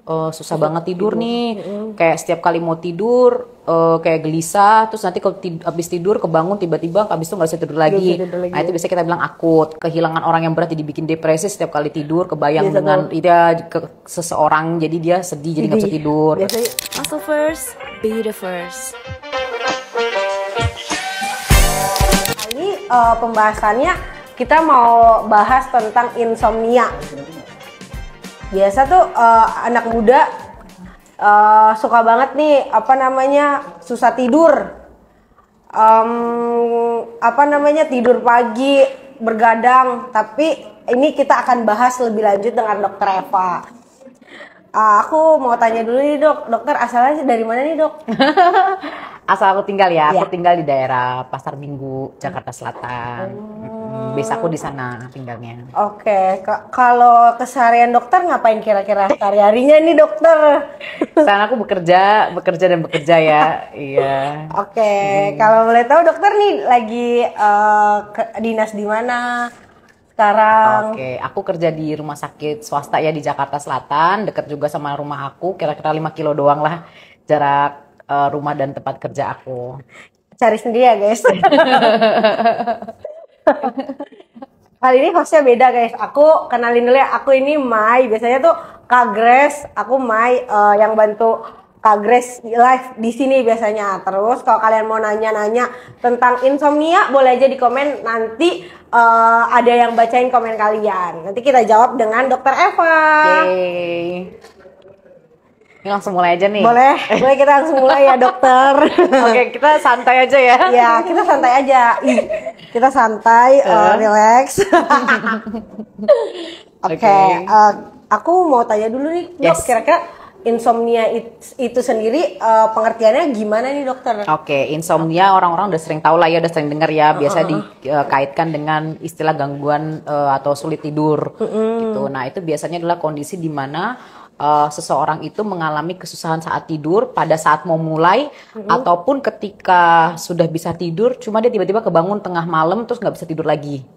susah banget tidur nih, kayak setiap kali mau tidur kayak gelisah, terus nanti kalau habis tidur kebangun tiba-tiba habis itu nggak bisa tidur lagi. Nah itu biasanya kita bilang akut, kehilangan orang yang berat jadi bikin depresi setiap kali tidur, kebayang biasa dengan dia seseorang jadi dia sedih jadi nggak bisa tidur. Muscle first, be the first. Ini pembahasannya kita mau bahas tentang insomnia. Biasa tuh anak muda suka banget nih susah tidur, tidur pagi bergadang. Tapi ini kita akan bahas lebih lanjut dengan Dokter Eva. Aku mau tanya dulu nih dok, dokter asalnya dari mana nih dok? Asal aku tinggal ya, aku tinggal di daerah Pasar Minggu, Jakarta Selatan. Biasa aku di sana tinggalnya. Oke, kalau keseharian dokter ngapain kira-kira sehari-harinya nih dokter? Sekarang aku bekerja ya. Iya. Oke, kalau boleh tahu dokter nih lagi dinas di mana sekarang? Oke, aku kerja di rumah sakit swasta ya di Jakarta Selatan, dekat juga sama rumah aku, kira-kira 5 kilo doang lah jarak rumah dan tempat kerja aku. Cari sendiri ya guys. Kali ini hostnya beda guys. Aku kenalin dulu ya. Aku ini Mai. Biasanya tuh Kak Grace. Aku Mai yang bantu Kak Grace live di sini biasanya. Terus kalau kalian mau nanya-nanya tentang insomnia, boleh aja di komen. Nanti ada yang bacain komen kalian. Nanti kita jawab dengan Dokter Eva. Yeay. Ini langsung mulai aja nih. Boleh kita langsung mulai ya dokter. Oke, kita santai aja ya. Ya, kita santai aja. Kita santai, relax. Oke, aku mau tanya dulu nih, dok, kira-kira insomnia itu sendiri pengertiannya gimana nih dokter? Oke, insomnia orang-orang udah sering tahu lah ya, udah sering dengar ya. Biasa dikaitkan dengan istilah gangguan atau sulit tidur gitu. Nah, itu biasanya adalah kondisi di mana seseorang itu mengalami kesusahan saat tidur pada saat mau mulai ataupun ketika sudah bisa tidur cuma dia tiba-tiba kebangun tengah malam terus nggak bisa tidur lagi.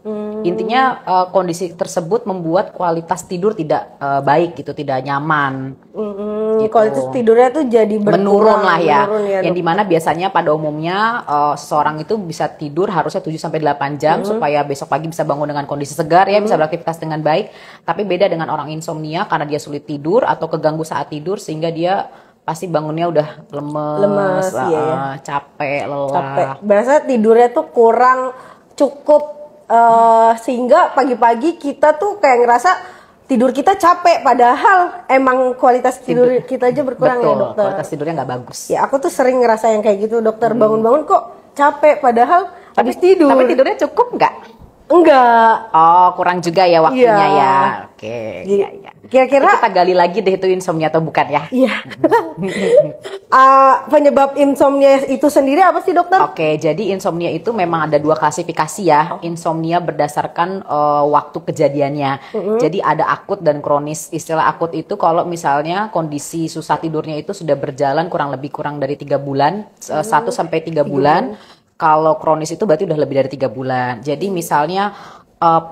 Intinya kondisi tersebut membuat kualitas tidur tidak baik gitu, tidak nyaman. Gitu. Kualitas tidurnya tuh jadi menurun lah ya. Yang dok. dimana biasanya pada umumnya seseorang itu bisa tidur harusnya 7-8 jam supaya besok pagi bisa bangun dengan kondisi segar ya, bisa beraktivitas dengan baik. Tapi beda dengan orang insomnia karena dia sulit tidur atau keganggu saat tidur sehingga dia pasti bangunnya udah lemes capek, lelah. Berasa tidurnya tuh kurang cukup sehingga pagi-pagi kita tuh kayak ngerasa tidur kita capek, padahal emang kualitas tidur kita aja berkurang. Betul, ya dokter. Kualitas tidurnya nggak bagus. Ya aku tuh sering ngerasa yang kayak gitu dokter, bangun-bangun kok capek padahal habis tidur. Tapi tidurnya cukup nggak? Enggak. Oh, kurang juga ya waktunya ya. Oke. Ya. Kira-kira kita gali lagi deh itu insomnia atau bukan ya? Iya. Penyebab insomnia itu sendiri apa sih dokter? Oke, jadi insomnia itu memang ada 2 klasifikasi ya. Insomnia berdasarkan waktu kejadiannya. Jadi ada akut dan kronis. Istilah akut itu kalau misalnya kondisi susah tidurnya itu sudah berjalan kurang dari 3 bulan, 1-3 bulan. Kalau kronis itu berarti udah lebih dari 3 bulan. Jadi misalnya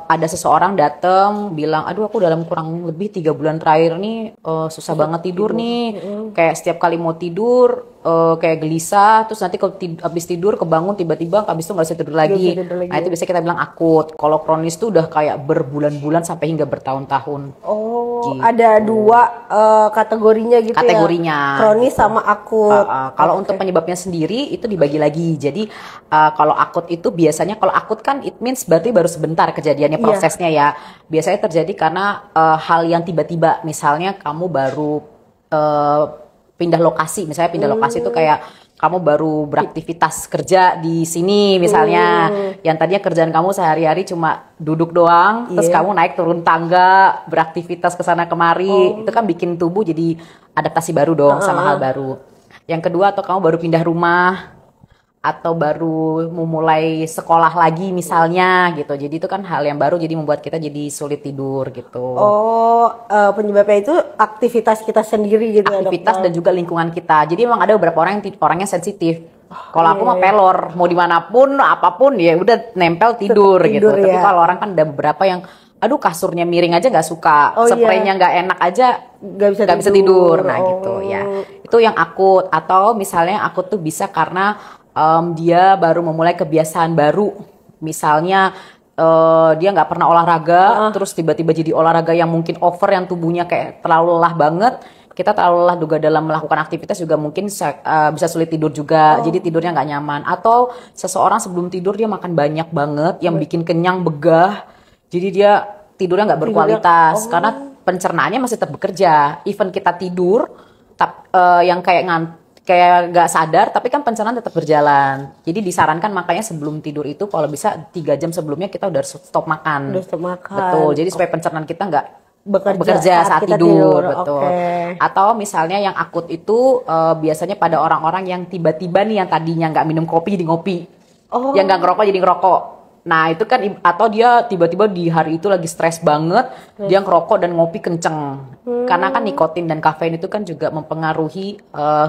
ada seseorang datang bilang, aduh aku dalam kurang lebih 3 bulan terakhir nih susah banget tidur nih, kayak setiap kali mau tidur kayak gelisah, terus nanti kalau habis tidur kebangun tiba-tiba habis itu nggak bisa tidur lagi. Nah itu biasanya kita bilang akut. Kalau kronis tuh udah kayak berbulan-bulan sampai hingga bertahun-tahun. Oh, gitu. Ada 2 kategorinya gitu kategorinya, ya? Kronis sama akut. Kalau untuk penyebabnya sendiri itu dibagi lagi. Jadi kalau akut itu biasanya, kalau akut kan it means berarti baru sebentar kejadiannya, prosesnya ya. Biasanya terjadi karena hal yang tiba-tiba. Misalnya kamu baru pindah lokasi. Misalnya pindah lokasi itu kayak kamu baru beraktivitas kerja di sini misalnya. Yang tadinya kerjaan kamu sehari-hari cuma duduk doang, terus kamu naik turun tangga, beraktivitas kesana kemari. Itu kan bikin tubuh jadi adaptasi baru dong sama hal baru. Yang kedua, atau kamu baru pindah rumah, atau baru memulai sekolah lagi misalnya gitu. Jadi itu kan hal yang baru, jadi membuat kita jadi sulit tidur gitu. Oh, penyebabnya itu aktivitas kita sendiri gitu. Aktivitas dan juga lingkungan kita. Jadi memang ada beberapa orang yang orangnya sensitif. Kalau aku mah pelor, mau dimanapun apapun ya udah nempel tidur gitu. Ya. Tapi kalau orang kan ada beberapa yang aduh kasurnya miring aja nggak suka, Oh, spraynya nggak enak aja nggak bisa tidur. Nah gitu ya, itu yang akut. Atau misalnya yang akut tuh bisa karena dia baru memulai kebiasaan baru, misalnya dia nggak pernah olahraga, terus tiba-tiba jadi olahraga yang mungkin over, yang tubuhnya kayak terlalu lelah banget. Kita terlalu lelah juga dalam melakukan aktivitas juga mungkin bisa sulit tidur juga, jadi tidurnya nggak nyaman. Atau seseorang sebelum tidur dia makan banyak banget yang bikin kenyang, begah, jadi dia tidurnya nggak berkualitas karena pencernaannya masih tetap bekerja. Even kita tidur, yang kayak nggak sadar, tapi kan pencernaan tetap berjalan. Jadi disarankan makanya sebelum tidur itu kalau bisa 3 jam sebelumnya kita udah stop makan. Udah stop makan. Betul. Jadi supaya pencernaan kita nggak bekerja saat tidur. Betul. Atau misalnya yang akut itu biasanya pada orang-orang yang tiba-tiba nih yang tadinya nggak minum kopi jadi ngopi, yang nggak ngerokok jadi ngerokok. Nah itu kan, atau dia tiba-tiba di hari itu lagi stres banget, dia ngerokok dan ngopi kenceng. Karena kan nikotin dan kafein itu kan juga mempengaruhi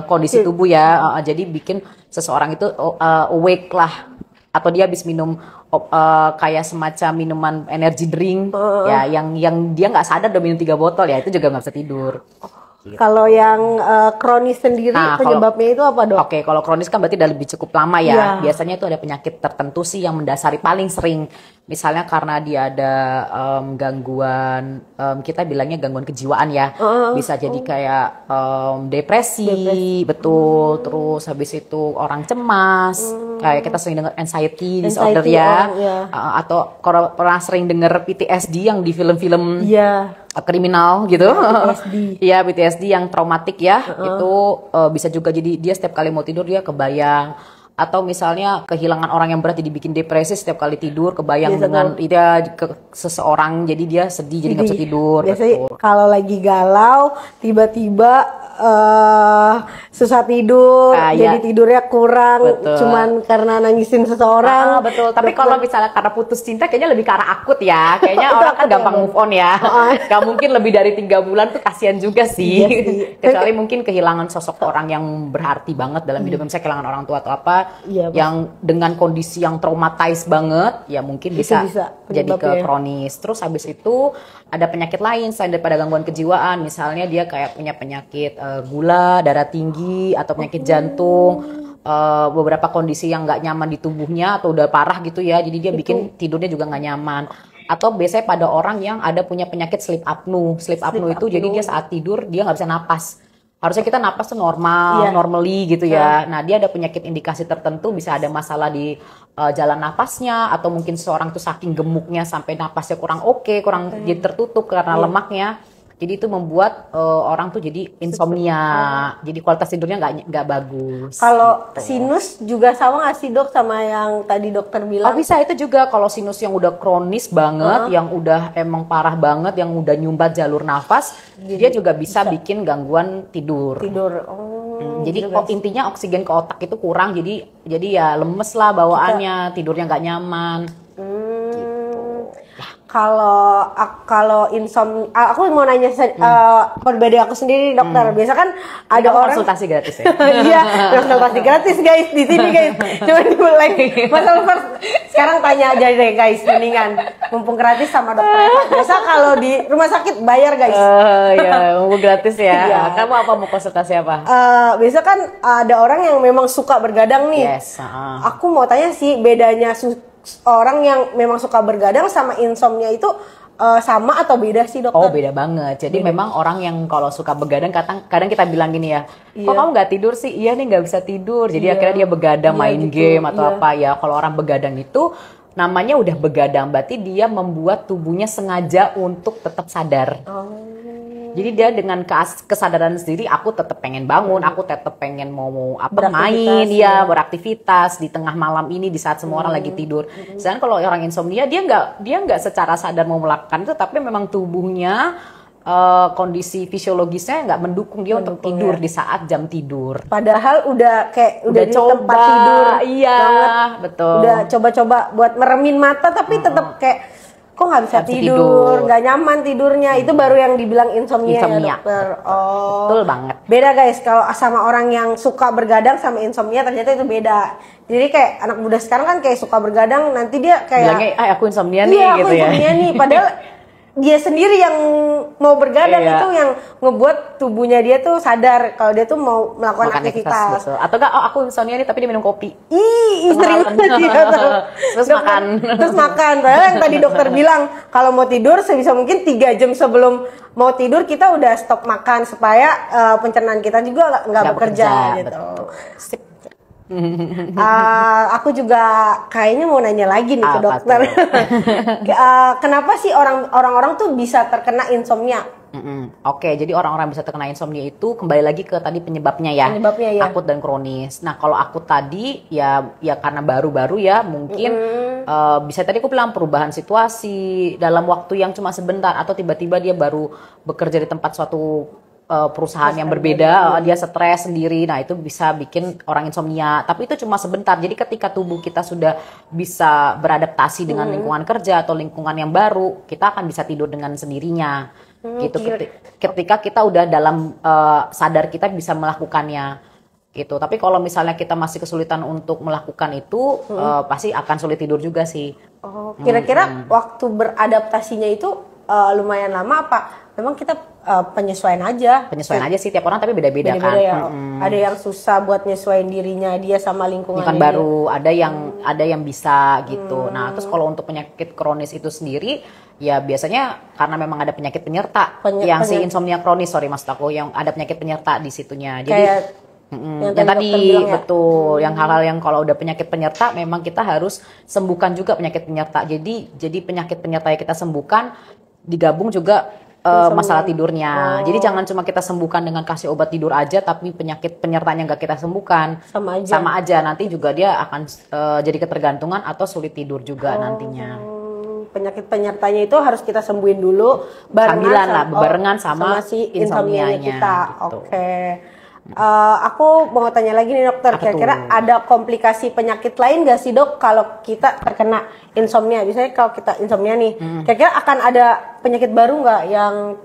kondisi tubuh ya. Jadi bikin seseorang itu awake lah. Atau dia habis minum kayak semacam minuman energy drink ya, yang dia nggak sadar udah minum 3 botol ya, itu juga nggak bisa tidur. Kalau yang kronis sendiri penyebabnya itu apa, Dok? Oke, kalau kronis kan berarti udah lebih cukup lama ya. Biasanya itu ada penyakit tertentu sih yang mendasari paling sering. Misalnya karena dia ada gangguan, kita bilangnya gangguan kejiwaan ya. Bisa jadi kayak depresi, betul. Terus habis itu orang cemas, kayak kita sering dengar anxiety disorder ya. Atau kalau pernah sering dengar PTSD yang di film-film kriminal gitu. Iya, PTSD yang traumatik ya. Itu bisa juga jadi dia setiap kali mau tidur dia kebayang. Atau misalnya kehilangan orang yang berat jadi bikin depresi, setiap kali tidur kebayang dengan seseorang, jadi dia sedih, jadi nggak bisa tidur. Biasanya kalau lagi galau tiba-tiba susah tidur, jadi tidurnya kurang, cuman karena nangisin seseorang. Betul. Tapi kalau misalnya karena putus cinta, kayaknya lebih ke arah akut ya. Kayaknya orang kan gampang move on ya. Gak mungkin lebih dari 3 bulan tuh, kasihan juga sih. Kecuali mungkin kehilangan sosok orang yang berarti banget dalam hidup, misalnya kehilangan orang tua atau apa, yang dengan kondisi yang traumatized banget, ya mungkin bisa jadi ke kronis. Terus habis itu ada penyakit lain selain daripada gangguan kejiwaan, misalnya dia kayak punya penyakit gula, darah tinggi, atau penyakit jantung, beberapa kondisi yang nggak nyaman di tubuhnya atau udah parah gitu ya, jadi dia bikin tidurnya juga nggak nyaman. Atau biasanya pada orang yang ada punya penyakit sleep apnea. Sleep apnea itu jadi dia saat tidur dia nggak bisa napas. Harusnya kita napas tuh normally gitu ya. Nah dia ada penyakit indikasi tertentu, bisa ada masalah di jalan napasnya, atau mungkin seorang tuh saking gemuknya sampai napasnya kurang kurang jadi tertutup karena lemaknya. Jadi itu membuat orang tuh jadi insomnia. Jadi kualitas tidurnya nggak bagus. Kalau sinus juga sama nggak sih, Dok, sama yang tadi dokter bilang? Oh bisa, itu juga kalau sinus yang udah kronis banget, yang udah emang parah banget, yang udah nyumbat jalur nafas, dia juga bisa bikin gangguan tidur. Jadi intinya oksigen ke otak itu kurang, jadi ya lemes lah bawaannya, tidurnya nggak nyaman. Kalau insomnia, aku mau nanya pribadi aku sendiri, dokter. Biasa kan ada orang konsultasi gratis ya. Iya, konsultasi gratis guys di sini guys. Cuma dimulai. Masalah first. Sekarang tanya aja deh guys, mendingan mumpung gratis sama dokter. Biasa kalau di rumah sakit bayar guys. Ya, mumpung gratis ya. Kamu apa mau konsultasi apa? Biasa kan ada orang yang memang suka bergadang nih. Aku mau tanya sih, bedanya orang yang memang suka bergadang sama insomnia itu sama atau beda sih, dokter? Oh beda banget. Jadi memang orang yang kalau suka begadang, kadang kita bilang gini ya, kok kamu nggak tidur sih? Iya nih nggak bisa tidur. Jadi akhirnya dia begadang, main game atau apa ya. Kalau orang begadang itu namanya udah begadang, berarti dia membuat tubuhnya sengaja untuk tetap sadar. Jadi dia dengan kesadaran sendiri, aku tetap pengen bangun, aku tetap pengen mau main, beraktivitas di tengah malam ini di saat semua orang lagi tidur. Sedangkan kalau orang insomnia, dia nggak secara sadar mau melakukan itu, tapi memang tubuhnya kondisi fisiologisnya nggak mendukung dia untuk tidur di saat jam tidur. Padahal udah di coba, tempat tidur, betul. Udah coba-coba buat meremin mata, tapi tetap kayak kok nggak bisa tidur, nggak nyaman tidurnya. Itu baru yang dibilang insomnia. Ya, dokter. Betul banget. Beda guys, kalau sama orang yang suka bergadang sama insomnia ternyata itu beda. Jadi kayak anak muda sekarang kan kayak suka bergadang, nanti dia kayak bilangnya, aku insomnia nih, aku insomnia nih. Padahal dia sendiri yang mau bergadang, Iya. itu yang ngebuat tubuhnya dia tuh sadar kalau dia tuh mau melakukan Makan aktivitas. betul. Atau enggak, oh aku insomnia nih tapi dia minum kopi. Ih, sering Makan. banget dia tuh. Terus Dokter- makan. Terus makan. Padahal yang tadi dokter bilang kalau mau tidur sebisa mungkin 3 jam sebelum mau tidur kita udah stop makan supaya pencernaan kita juga nggak bekerja gitu. betul. Sip. Aku juga kayaknya mau nanya lagi nih ke Apa dokter. Kenapa sih orang-orang tuh bisa terkena insomnia? Oke, jadi orang-orang bisa terkena insomnia itu kembali lagi ke tadi penyebabnya ya. Penyebabnya ya. Akut dan kronis. Nah, kalau akut tadi ya karena baru-baru ya mungkin bisa tadi aku bilang perubahan situasi dalam waktu yang cuma sebentar atau tiba-tiba dia baru bekerja di tempat suatu perusahaan yang berbeda, dia stres sendiri. Nah, itu bisa bikin orang insomnia. Tapi itu cuma sebentar. Jadi ketika tubuh kita sudah bisa beradaptasi dengan lingkungan kerja atau lingkungan yang baru, kita akan bisa tidur dengan sendirinya. Gitu. Ketika kita udah dalam sadar kita bisa melakukannya. Gitu. Tapi kalau misalnya kita masih kesulitan untuk melakukan itu, pasti akan sulit tidur juga sih. Oh, kira-kira waktu beradaptasinya itu lumayan lama apa? Memang kita penyesuaian aja. Penyesuaian aja sih tiap orang, tapi beda-beda kan. Ya. Ada yang susah buat nyesuaiin dirinya dia sama lingkungannya. Lingkungan baru, ada yang bisa gitu. Nah, terus kalau untuk penyakit kronis itu sendiri, ya biasanya karena memang ada penyakit penyerta si insomnia kronis, maksud aku yang ada penyakit penyerta di situnya. Jadi Kayak yang tadi betul, yang hal-hal yang kalau udah penyakit penyerta memang kita harus sembuhkan juga penyakit penyerta. Jadi penyakit penyerta yang kita sembuhkan digabung juga masalah tidurnya. Jadi jangan cuma kita sembuhkan dengan kasih obat tidur aja, tapi penyakit penyertanya nggak kita sembuhkan. Sama aja. Nanti juga dia akan jadi ketergantungan atau sulit tidur juga nantinya. Penyakit penyertanya itu harus kita sembuhin dulu barengan sama si insomnianya kita. gitu. Oke. Aku mau tanya lagi nih dokter, kira-kira ada komplikasi penyakit lain gak sih dok kalau kita terkena insomnia? Biasanya kalau kita insomnia nih, kira-kira akan ada penyakit baru nggak yang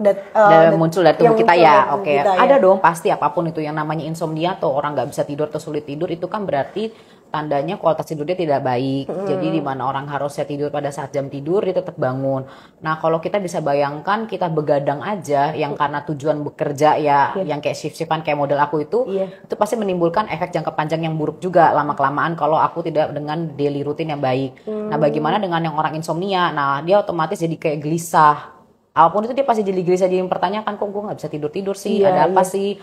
muncul dari tubuh kita ya? Oke, ada ya? dong pasti, apapun itu yang namanya insomnia atau orang nggak bisa tidur atau sulit tidur itu kan berarti tandanya kualitas tidurnya tidak baik. Jadi di mana orang harusnya tidur pada saat jam tidur dia tetap bangun. Nah, kalau kita bisa bayangkan kita begadang aja yang karena tujuan bekerja ya, yang kayak shift-shiftan kayak model aku itu pasti menimbulkan efek jangka panjang yang buruk juga lama-kelamaan kalau aku tidak dengan daily rutin yang baik. Nah, bagaimana dengan yang orang insomnia? Nah, dia otomatis jadi kayak gelisah. Apapun itu dia pasti jadi gelisah, jadi mempertanyakan kok gue nggak bisa tidur sih, ada apa sih?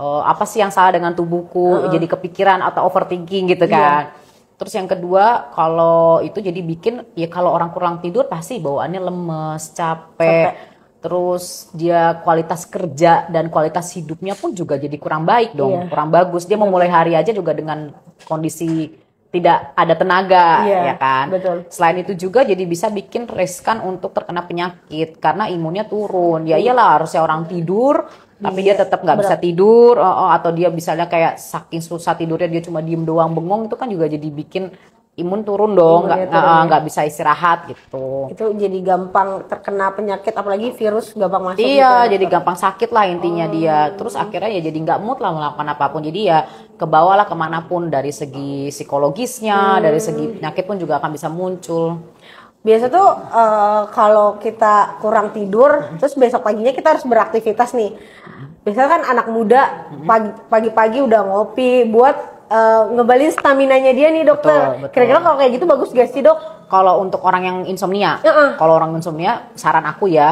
Apa sih yang salah dengan tubuhku, jadi kepikiran atau overthinking gitu kan. Terus yang kedua, kalau itu jadi bikin ya kalau orang kurang tidur pasti bawaannya lemes, capek. Terus dia kualitas kerja dan kualitas hidupnya pun juga jadi kurang baik dong, kurang bagus. Dia memulai hari aja juga dengan kondisi tidak ada tenaga, ya kan. Betul. Selain itu juga jadi bisa bikin riskan untuk terkena penyakit karena imunnya turun. Ya iyalah harusnya orang tidur tapi dia tetap nggak bisa tidur, atau dia misalnya kayak saking susah tidurnya dia cuma diem doang bengong, itu kan juga jadi bikin imun turun dong, nggak bisa istirahat gitu. Itu jadi gampang terkena penyakit, apalagi virus gampang masuk. Iya, jadi gampang sakit lah intinya dia. Terus akhirnya ya jadi nggak mood lah melakukan apapun. Jadi ya kebawalah kemanapun, dari segi psikologisnya, dari segi penyakit pun juga akan bisa muncul. Biasa tuh kalau kita kurang tidur, terus besok paginya kita harus beraktivitas nih. Biasanya kan anak muda pagi-pagi udah ngopi buat ngebalin staminanya dia nih dokter. Betul. Kira-kira kalau kayak gitu bagus gak sih dok? Kalau untuk orang yang insomnia, kalau orang insomnia, saran aku ya,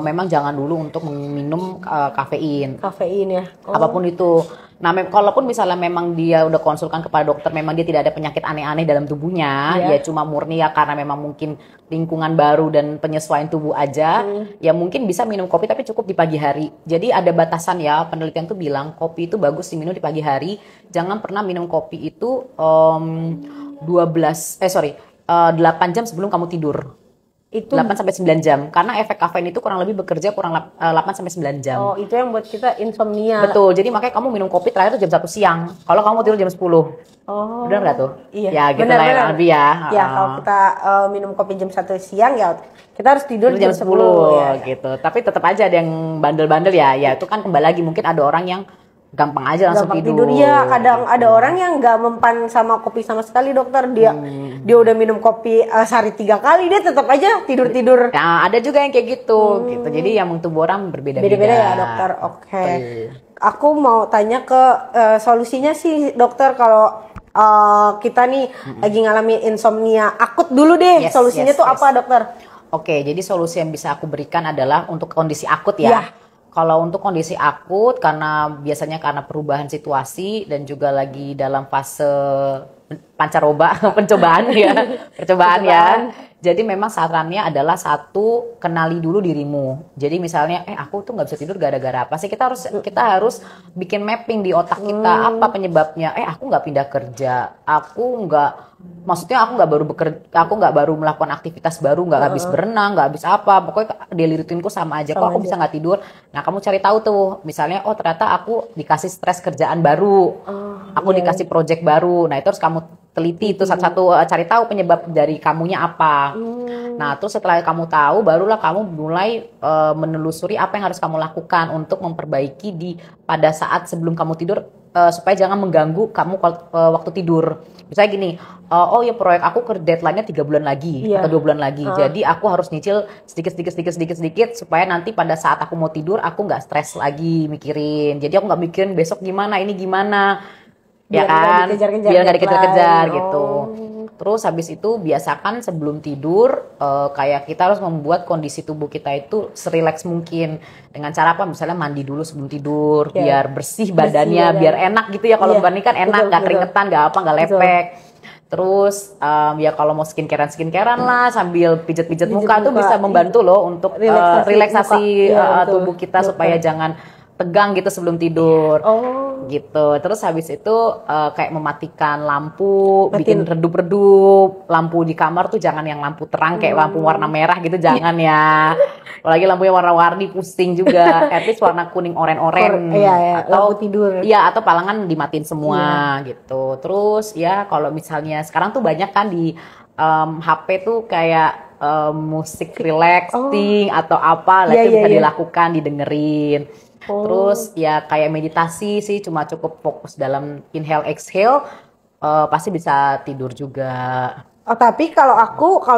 memang jangan dulu untuk minum kafein. Kafein ya. Apapun itu. Nah, kalaupun misalnya memang dia udah konsulkan kepada dokter, memang dia tidak ada penyakit aneh-aneh dalam tubuhnya, ya cuma murni ya karena memang mungkin lingkungan baru dan penyesuaian tubuh aja, ya mungkin bisa minum kopi tapi cukup di pagi hari. Jadi ada batasan ya, penelitian tuh bilang kopi itu bagus diminum di pagi hari. Jangan pernah minum kopi itu 8 jam sebelum kamu tidur. Itu 8 sampai 9 jam karena efek kafein itu kurang lebih bekerja 8 sampai 9 jam. Oh, itu yang buat kita insomnia. Betul. Jadi makanya kamu minum kopi terakhir itu jam 1 siang. Kalau kamu tidur jam 10. Oh. Benar enggak tuh? Iya. Ya, gitu benar, lah ya lebih ya. Ya, kalau kita minum kopi jam 1 siang ya kita harus tidur jam 10 ya. Gitu. Tapi tetap aja ada yang bandel-bandel ya. Ya itu kan kembali lagi mungkin ada orang yang gampang aja langsung gampang tidur. Iya, kadang ada orang yang nggak mempan sama kopi sama sekali dokter. Dia udah minum kopi sehari 3 kali dia tetap aja tidur. Nah, ada juga yang kayak gitu. Jadi yang tubuh orang berbeda-beda. Beda-beda ya dokter. Oke. Aku mau tanya ke solusinya sih dokter kalau kita nih lagi ngalami insomnia akut dulu deh. Solusinya tuh apa dokter? Oke, jadi solusi yang bisa aku berikan adalah untuk kondisi akut ya. Kalau untuk kondisi akut biasanya karena perubahan situasi dan juga lagi dalam fase pancaroba, percobaan ya. Jadi memang sarannya adalah satu, kenali dulu dirimu. Jadi misalnya aku tuh nggak bisa tidur gara-gara apa sih? Kita harus bikin mapping di otak kita apa penyebabnya. Aku nggak pindah kerja, aku nggak baru melakukan aktivitas baru, nggak habis berenang, nggak habis apa, pokoknya daily routine-ku sama aja. Kok aku bisa nggak tidur? Nah, kamu cari tahu tuh, misalnya ternyata aku dikasih stres kerjaan baru, aku dikasih project baru. Nah, itu harus kamu teliti itu satu-satu, cari tahu penyebab dari kamunya apa. Nah, terus setelah kamu tahu, barulah kamu mulai menelusuri apa yang harus kamu lakukan untuk memperbaiki pada saat sebelum kamu tidur, supaya jangan mengganggu kamu waktu tidur. Misalnya gini, proyek aku deadline-nya 3 bulan lagi atau 2 bulan lagi. Jadi aku harus nyicil sedikit supaya nanti pada saat aku mau tidur aku nggak stres lagi mikirin. Jadi aku nggak mikirin besok gimana, ini gimana. Biar nggak dikejar-kejar gitu. Terus habis itu biasakan sebelum tidur kayak kita harus membuat kondisi tubuh kita itu serileks mungkin. Dengan cara apa? Misalnya mandi dulu sebelum tidur biar bersih badannya, biar enak gitu ya. Kalau mandi kan enak, nggak keringetan, nggak lepek. Terus ya kalau mau skincarean lah sambil pijet-pijet muka tuh bisa membantu loh untuk relaksasi tubuh kita supaya jangan tegang gitu sebelum tidur. Gitu. Terus habis itu kayak mematikan lampu, bikin redup-redup. Lampu di kamar tuh jangan yang lampu terang kayak lampu warna merah gitu, jangan ya. Apalagi lampunya warna-warni pusing juga. At least warna kuning oren-oren. Atau lampu tidur. Iya, atau palangan dimatiin semua gitu. Terus ya kalau misalnya sekarang tuh banyak kan di HP tuh kayak musik relaxing atau apa, itu bisa dilakukan, didengerin. Terus ya kayak meditasi sih, cuma cukup fokus dalam inhale exhale, pasti bisa tidur juga. Tapi kalau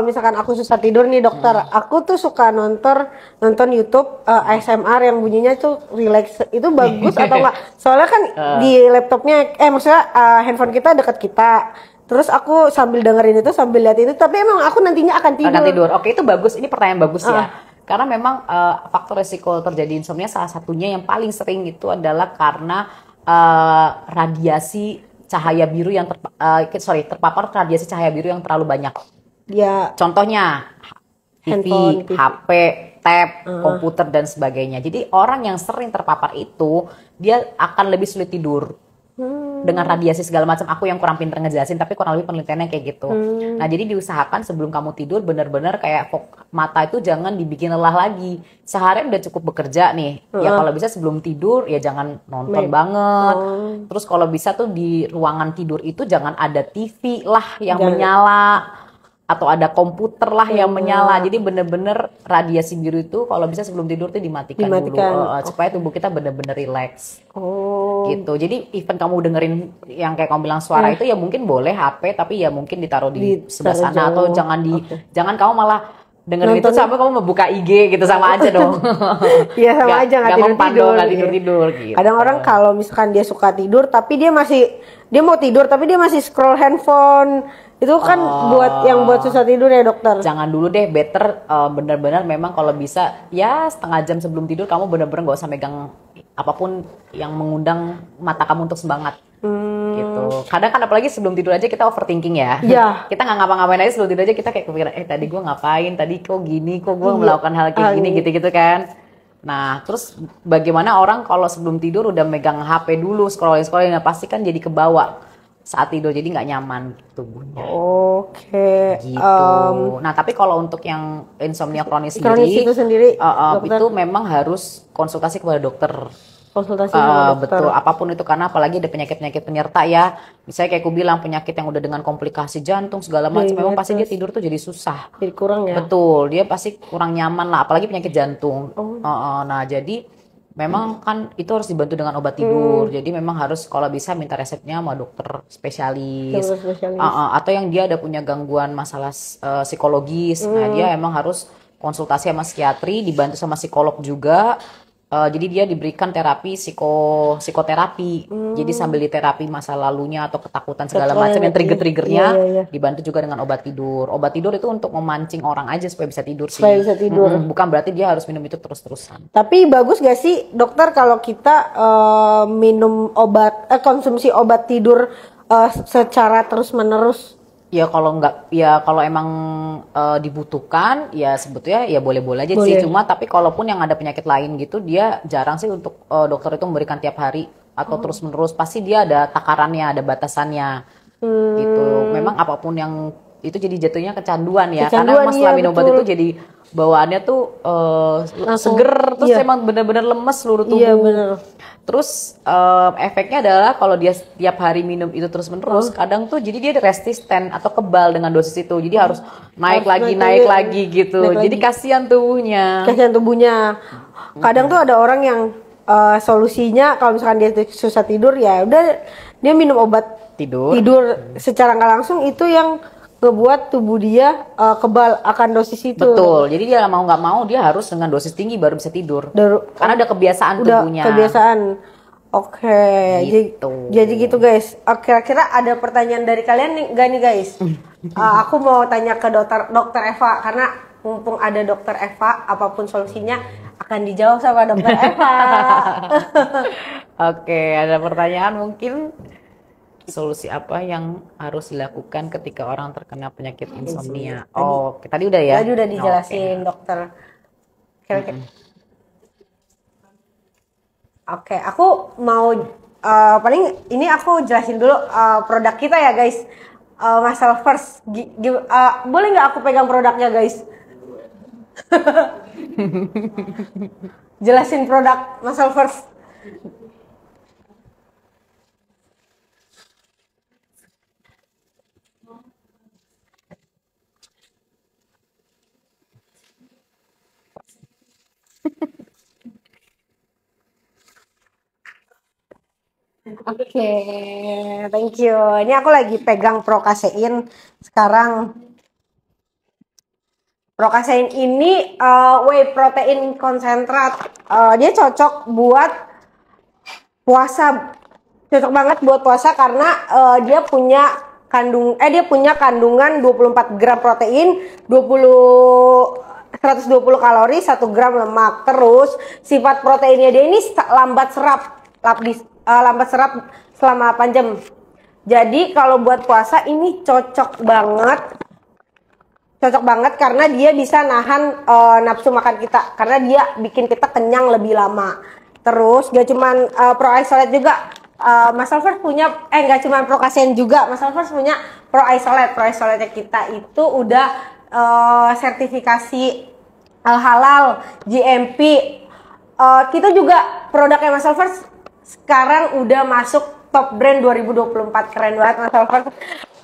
misalkan aku susah tidur nih dokter, aku tuh suka nonton YouTube ASMR yang bunyinya tuh relax. Itu bagus atau enggak? Soalnya kan di laptopnya maksudnya handphone kita dekat kita. Terus aku sambil dengerin itu, sambil lihat itu, tapi emang aku nantinya akan tidur. Oke, itu bagus. Ini pertanyaan bagus ya. Karena memang faktor resiko terjadi insomnia salah satunya yang paling sering itu adalah karena radiasi cahaya biru yang terpapar radiasi cahaya biru yang terlalu banyak. Ya. Contohnya TV, HP, tab, komputer dan sebagainya. Jadi orang yang sering terpapar itu dia akan lebih sulit tidur. Dengan radiasi segala macam. Aku yang kurang pinter ngejelasin, tapi kurang lebih penelitiannya kayak gitu. Nah, jadi diusahakan sebelum kamu tidur benar-benar kayak mata itu jangan dibikin lelah lagi. Seharian udah cukup bekerja nih. Ya kalau bisa sebelum tidur ya jangan nonton banget. Terus kalau bisa tuh di ruangan tidur itu jangan ada TV lah yang menyala. Atau ada komputer lah yang menyala. Jadi bener-bener radiasi biru itu kalau bisa sebelum tidur tuh dimatikan. Dulu. Supaya tubuh kita bener-bener relax. Gitu. Jadi even kamu dengerin yang kayak kamu bilang suara itu ya mungkin boleh HP, tapi ya mungkin ditaruh di sebelah sana. Atau jangan kamu malah dengerin itu sampai kamu membuka IG gitu, sama aja dong. Iya sama aja nggak tidur. Gitu. Kadang orang kalau misalkan dia suka tidur tapi dia mau tidur tapi dia masih scroll handphone. Itu kan buat susah tidur ya dokter. Jangan dulu deh, better benar-benar memang kalau bisa ya setengah jam sebelum tidur kamu benar-benar nggak usah megang apapun yang mengundang mata kamu untuk semangat. Gitu. Kadang kan apalagi sebelum tidur aja kita overthinking ya. Kita nggak ngapa-ngapain aja sebelum tidur aja kita kayak kepikiran tadi gue ngapain, tadi kok gini, kok gue melakukan hal kayak gini gitu-gitu kan. Nah, terus bagaimana orang kalau sebelum tidur udah megang HP dulu, scrolling, nah pasti kan jadi kebawa saat tidur, jadi nggak nyaman tubuhnya. Gitu. Nah, tapi kalau untuk yang insomnia kronis sendiri, itu memang harus konsultasi kepada dokter. Betul, apapun itu, karena apalagi ada penyakit-penyakit penyerta ya. Misalnya kayak aku bilang penyakit yang udah dengan komplikasi jantung segala macam, memang pasti dia tidur tuh jadi susah. Jadi kurang ya. Betul, dia pasti kurang nyaman lah, apalagi penyakit jantung. Nah, jadi memang kan itu harus dibantu dengan obat tidur. Jadi memang harus kalau bisa minta resepnya sama dokter spesialis. Dokter spesialis. Atau yang dia ada punya gangguan masalah psikologis. Nah, dia emang harus konsultasi sama psikiatri, dibantu sama psikolog juga. Jadi dia diberikan terapi psikoterapi. Jadi sambil diterapi masa lalunya atau ketakutan segala macam yang trigger-triggernya, dibantu juga dengan obat tidur. Obat tidur itu untuk memancing orang aja supaya bisa tidur sih. Supaya bisa tidur. Bukan berarti dia harus minum itu terus-terusan. Tapi bagus gak sih dokter kalau kita minum obat, konsumsi obat tidur secara terus-menerus? Ya kalau enggak, ya kalau emang dibutuhkan, ya sebetulnya ya boleh-boleh aja sih. Cuma tapi kalaupun yang ada penyakit lain gitu, dia jarang sih untuk dokter itu memberikan tiap hari atau terus-menerus. Pasti dia ada takarannya, ada batasannya gitu. Memang apapun yang itu jadi jatuhnya kecanduan ya. Karena masalah minum obat itu jadi bawaannya tuh seger, terus emang bener-bener lemes seluruh tubuh. Iya bener. Terus efeknya adalah kalau dia setiap hari minum itu terus-menerus, kadang tuh jadi dia resisten atau kebal dengan dosis itu. Jadi harus naik lagi gitu. Jadi kasihan tubuhnya. Kadang tuh ada orang yang solusinya kalau misalkan dia susah tidur, ya udah dia minum obat tidur secara nggak langsung, itu yang ngebuat tubuh dia kebal akan dosis itu. Betul. Jadi dia mau nggak mau dia harus dengan dosis tinggi baru bisa tidur. Karena ada kebiasaan tubuhnya. Kebiasaan. Oke. Gitu. Jadi gitu guys. Kira-kira ada pertanyaan dari kalian nih, gak nih guys? Aku mau tanya ke dokter Eva, karena mumpung ada dokter Eva, apapun solusinya akan dijawab sama dokter Eva. Oke, ada pertanyaan mungkin. Solusi apa yang harus dilakukan ketika orang terkena penyakit insomnia? Tadi udah ya? Tadi udah dijelasin dokter. Oke, aku mau paling ini aku jelasin dulu produk kita ya guys. Muscle First. Boleh nggak aku pegang produknya guys? Jelasin produk Muscle First. Oke, thank you. Ini aku lagi pegang Prokasein sekarang. Prokasein ini whey protein konsentrat. Dia cocok buat puasa. Cocok banget buat puasa karena dia punya kandungan 24 gram protein, 120 kalori, 1 gram lemak. Terus sifat proteinnya dia ini lambat serap selama 8 jam. Jadi kalau buat puasa ini cocok banget karena dia bisa nahan nafsu makan kita, karena dia bikin kita kenyang lebih lama. Terus gak cuman Pro Isolate juga, Muscle First punya gak cuman Prokasein juga, Muscle First punya Pro Isolate. Pro Isolate kita itu udah sertifikasi halal, GMP. Kita juga produknya Muscle First sekarang udah masuk top brand 2024. Keren banget Muscle First.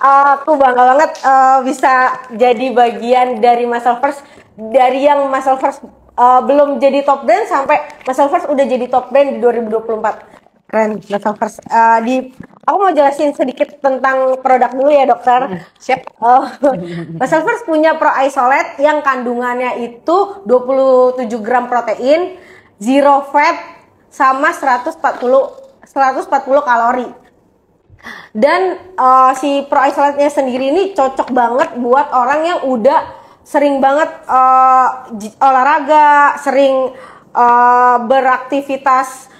Aku bangga banget bisa jadi bagian dari Muscle First. Dari yang Muscle First belum jadi top brand sampai Muscle First udah jadi top brand di 2024. Keren Muscle First. Aku mau jelasin sedikit tentang produk dulu ya dokter. Siap. Muscle First punya Pro Isolate yang kandungannya itu 27 gram protein, zero fat, sama 140 kalori. Dan si Pro Isolate-nya sendiri ini cocok banget buat orang yang udah sering banget olahraga, sering beraktivitas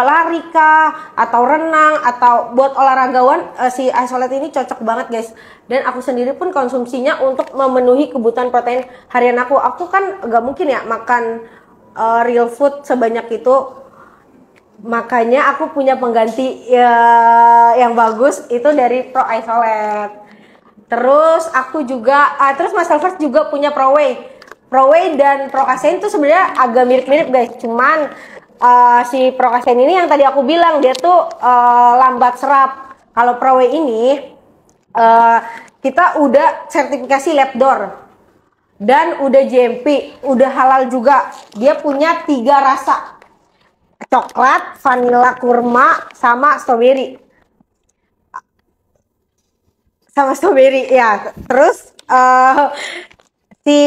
lari kah atau renang, atau buat olahragawan. Si Isolate ini cocok banget guys. Dan aku sendiri pun konsumsinya untuk memenuhi kebutuhan protein harian aku. Aku kan gak mungkin ya makan real food sebanyak itu, makanya aku punya pengganti yang bagus itu dari Pro Isolate. Terus aku juga terus Muscle First juga punya Pro Whey dan Prokasein itu sebenarnya agak mirip-mirip guys, cuman si Prokasein ini yang tadi aku bilang dia tuh lambat serap. Kalau Pro Whey ini kita udah sertifikasi Lab Door. dan udah GMP, udah halal juga. Dia punya 3 rasa. Coklat, vanilla kurma, sama strawberry. Sama strawberry ya. Terus si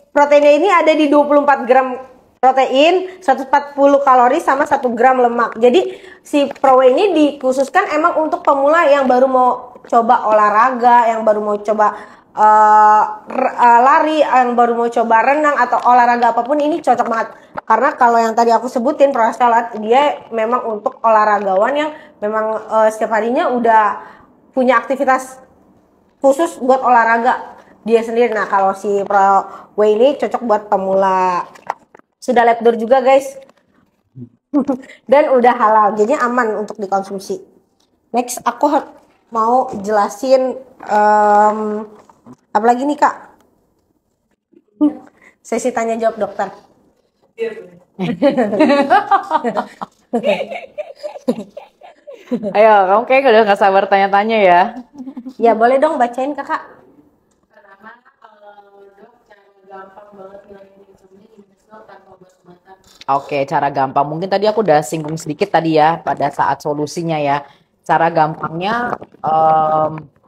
proteinnya ini ada di 24 gram protein, 140 kalori sama 1 gram lemak. Jadi si Pro Whey ini dikhususkan emang untuk pemula yang baru mau coba olahraga, yang baru mau coba lari, yang baru mau coba renang atau olahraga apapun, ini cocok banget. Karena kalau yang tadi aku sebutin Proastalat, dia memang untuk olahragawan yang memang setiap harinya udah punya aktivitas khusus buat olahraga dia sendiri. Nah kalau si Pro Whey ini cocok buat pemula. Sudah lab door juga guys. Dan udah halal, jadi aman untuk dikonsumsi. Next aku mau jelasin apa lagi nih Kak? Sesi tanya jawab dokter. Ayo, kamu kayak udah gak sabar tanya-tanya ya. Ya boleh dong bacain Kakak. Pertama, dok, cara gampang banget ngilangin insomnia gimana sih, dok, tanpa obat-obatan? Oke, cara gampang. Mungkin tadi aku udah singgung sedikit tadi ya pada saat solusinya ya. Cara gampangnya,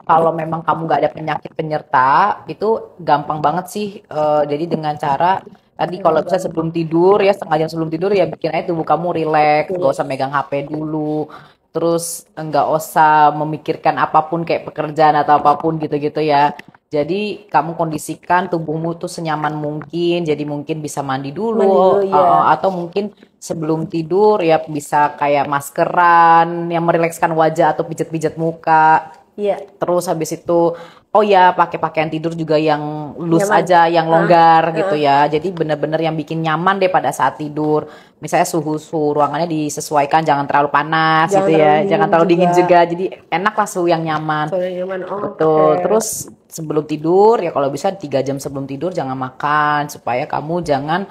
kalau memang kamu nggak ada penyakit penyerta, itu gampang banget sih. Jadi dengan cara tadi kalau bisa sebelum tidur ya, setengah jam sebelum tidur ya bikin aja tubuh kamu rileks, nggak usah megang HP dulu. Terus nggak usah memikirkan apapun kayak pekerjaan atau apapun gitu-gitu ya. Jadi kamu kondisikan tubuhmu tuh senyaman mungkin. Jadi mungkin bisa mandi dulu, ya. atau mungkin sebelum tidur ya bisa kayak maskeran yang merilekskan wajah atau pijat-pijat muka. Iya. Terus habis itu, oh ya pakai pakaian tidur juga yang loose Nyaman. aja, yang longgar gitu ya. Jadi bener-bener yang bikin nyaman deh pada saat tidur. Misalnya suhu ruangannya disesuaikan, jangan terlalu panas Jangan gitu terlalu ya, dingin jangan terlalu dingin juga. juga. Jadi enak lah suhu yang nyaman. Sudah nyaman. Oh, Betul. oke. Terus sebelum tidur ya kalau bisa 3 jam sebelum tidur jangan makan supaya kamu jangan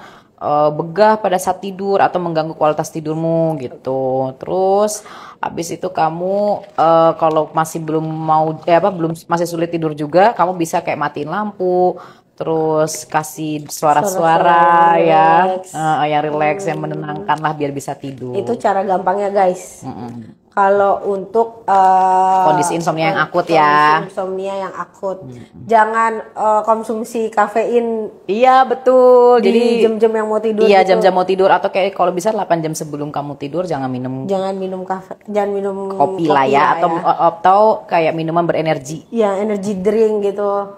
begah pada saat tidur atau mengganggu kualitas tidurmu gitu. Terus habis itu kamu kalau masih belum mau belum masih sulit tidur juga, kamu bisa kayak matiin lampu, terus kasih suara-suara ya yang rileks, yang menenangkan lah biar bisa tidur. Itu cara gampangnya guys. Kalau untuk Kondisi insomnia yang akut ya. kondisi insomnia yang akut, jangan konsumsi kafein Iya betul. di Jadi jam-jam yang mau tidur. iya gitu. jam-jam mau tidur atau kayak kalau bisa 8 jam sebelum kamu tidur jangan minum Jangan minum jangan minum kopi lah ya, atau kayak minuman berenergi. ya energy drink gitu.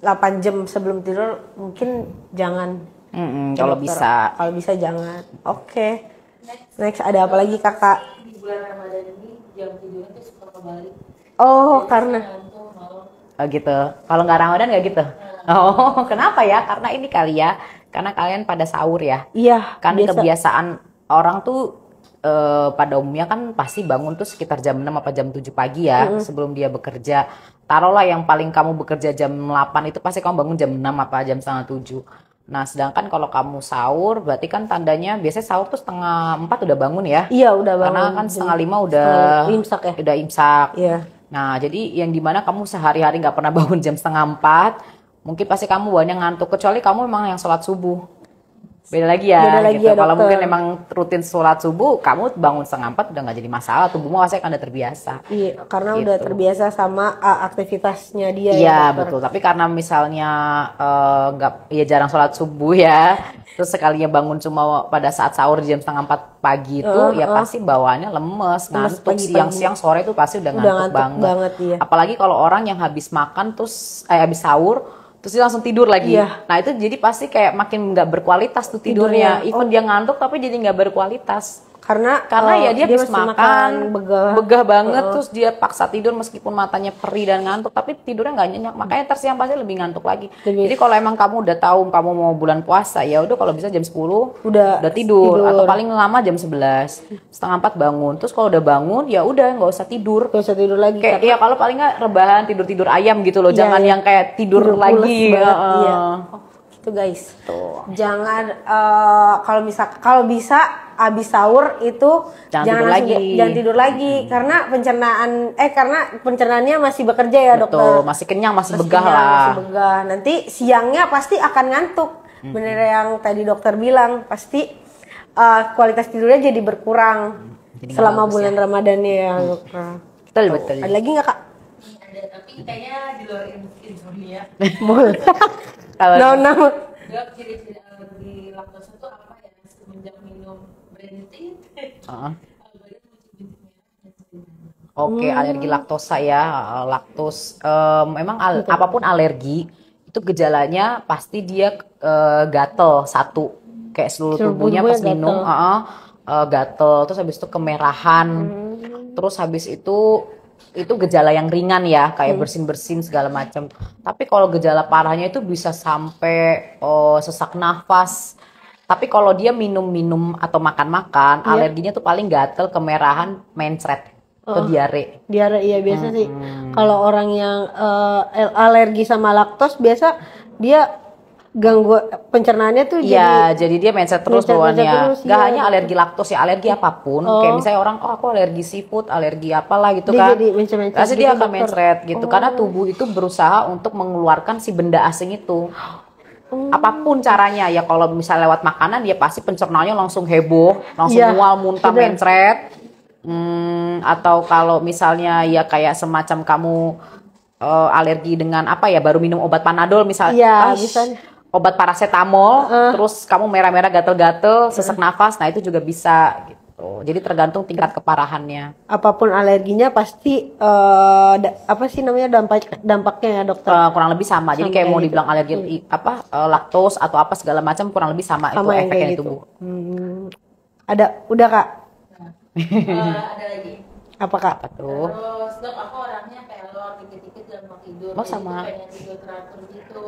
8 jam sebelum tidur mungkin jangan. Kalau Dokter. bisa. Kalau bisa jangan. Oke. Next ada apa lagi Kakak? Di bulan Ramadan ini jam tidurnya tuh suka kebalik. Oh, karena Ngantuk malam. Oh gitu. Kalau nggak Ramadan nggak gitu. Oh, kenapa ya? Karena ini kali ya. Karena kalian pada sahur ya. iya, Kan biasa. kebiasaan orang tuh pada umumnya kan pasti bangun tuh sekitar jam 6 apa jam 7 pagi ya sebelum dia bekerja. Taruhlah yang paling kamu bekerja jam 8 itu pasti kamu bangun jam 6 apa jam setengah 7. Nah, sedangkan kalau kamu sahur berarti kan tandanya biasanya sahur tuh setengah 4 udah bangun ya. Iya, udah bangun. Karena kan setengah 5 udah imsak ya. Udah imsak. Iya. Nah, jadi yang dimana kamu sehari-hari nggak pernah bangun jam setengah 4, mungkin pasti kamu bawaannya ngantuk. Kecuali kamu memang yang sholat subuh. Beda lagi ya. Beda lagi gitu. ya, Kalau dokter. mungkin emang rutin sholat subuh, kamu bangun setengah 4 udah nggak jadi masalah. Tubuhmu pasti akan udah terbiasa. Iya, karena udah Gitu. terbiasa sama aktivitasnya dia Iya ya, dokter. betul. Tapi karena misalnya nggak, ya jarang sholat subuh ya. Terus sekalinya bangun cuma pada saat sahur jam setengah 4 pagi itu, ya pasti bawaannya lemes, ngantuk. pagi-pagi. Siang-siang sore itu pasti udah ngantuk banget. Iya. Apalagi kalau orang yang habis makan terus habis sahur terus dia langsung tidur lagi. Iya. Nah itu jadi pasti kayak makin nggak berkualitas tuh tidurnya. Even dia ngantuk tapi jadi nggak berkualitas. Karena Ya dia habis masih makan begah. banget terus dia paksa tidur meskipun matanya perih dan ngantuk tapi tidurnya nggak nyenyak, makanya tersiang pasti lebih ngantuk lagi. Jadi kalau emang kamu udah tahu kamu mau bulan puasa ya udah kalau bisa jam 10 Udah tidur atau paling lama jam 11 setengah 4 bangun. Terus kalau udah bangun ya udah nggak usah tidur. Gak usah tidur lagi. Kayak ya kalau paling nggak rebahan tidur ayam gitu loh, Iya, jangan iya. yang kayak tidur Pules lagi. banget, Heeh. iya. Oh, gitu guys. Jangan kalau bisa abis sahur itu Jangan tidur lagi karena pencernaannya masih bekerja ya Betul, dokter. masih kenyang, masih Masih begah kenyang, lah. masih begah. Nanti siangnya pasti akan ngantuk. Bener yang tadi dokter bilang, pasti kualitas tidurnya jadi berkurang Jadi nggak selama bagus bulan ya. Ramadan ya dokter. Betul. Ada lagi nggak kak? Ada, tapi kayaknya di luar insomnia. Boleh. Kalau No. Dok, ciri-ciri alergi laktosa itu apa ya? Semenjak minum berhenti, Heeh. badan muncul bintik merah dan sering. Oke, alergi laktosa ya, laktos. Memang apapun alergi itu gejalanya pasti dia gatel satu, kayak seluruh tubuhnya pas tubuhnya minum, gatel. Terus habis itu kemerahan, terus habis itu gejala yang ringan ya, kayak bersin-bersin segala macam. Tapi kalau gejala parahnya itu bisa sampai sesak nafas. Tapi kalau dia minum-minum atau makan-makan, alerginya tuh paling gatel, kemerahan, mencret, atau diare. Diare iya biasa sih. Kalau orang yang alergi sama laktos biasa dia ganggu pencernaannya tuh Iya, jadi dia mencret terus mencret-mencret bawaannya. terus, Gak iya. hanya alergi laktos ya, alergi apapun. Kayak misalnya orang, aku alergi seafood, alergi apalah gitu Dia kan. jadi mencret-mencret Pasti gitu, dia akan dokter. mencret gitu. Karena tubuh itu berusaha untuk mengeluarkan si benda asing itu. Apapun caranya ya, kalau misalnya lewat makanan dia pasti pencernaannya langsung heboh, langsung Iya, mual, muntah, bener. mencret. Atau kalau misalnya ya kayak semacam kamu alergi dengan apa ya, baru minum obat Panadol misalnya, Iya, bisa. obat paracetamol, terus kamu merah-merah, gatel-gatel, sesak nafas, nah itu juga bisa gitu. Jadi tergantung tingkat keparahannya. apapun alerginya pasti apa sih namanya dampaknya ya dokter. Kurang lebih sama. Jadi kayak mau dibilang alergi laktos atau apa segala macam, kurang lebih sama itu Sama yang efeknya kayak di gitu. tubuh. Ada udah kak? Ada lagi. Apa kak? Apa tuh? Terus dok, aku orangnya pelor, dikit-dikit gampang tidur. Oh, Jadi sama. tuh pengen tidur teratur gitu.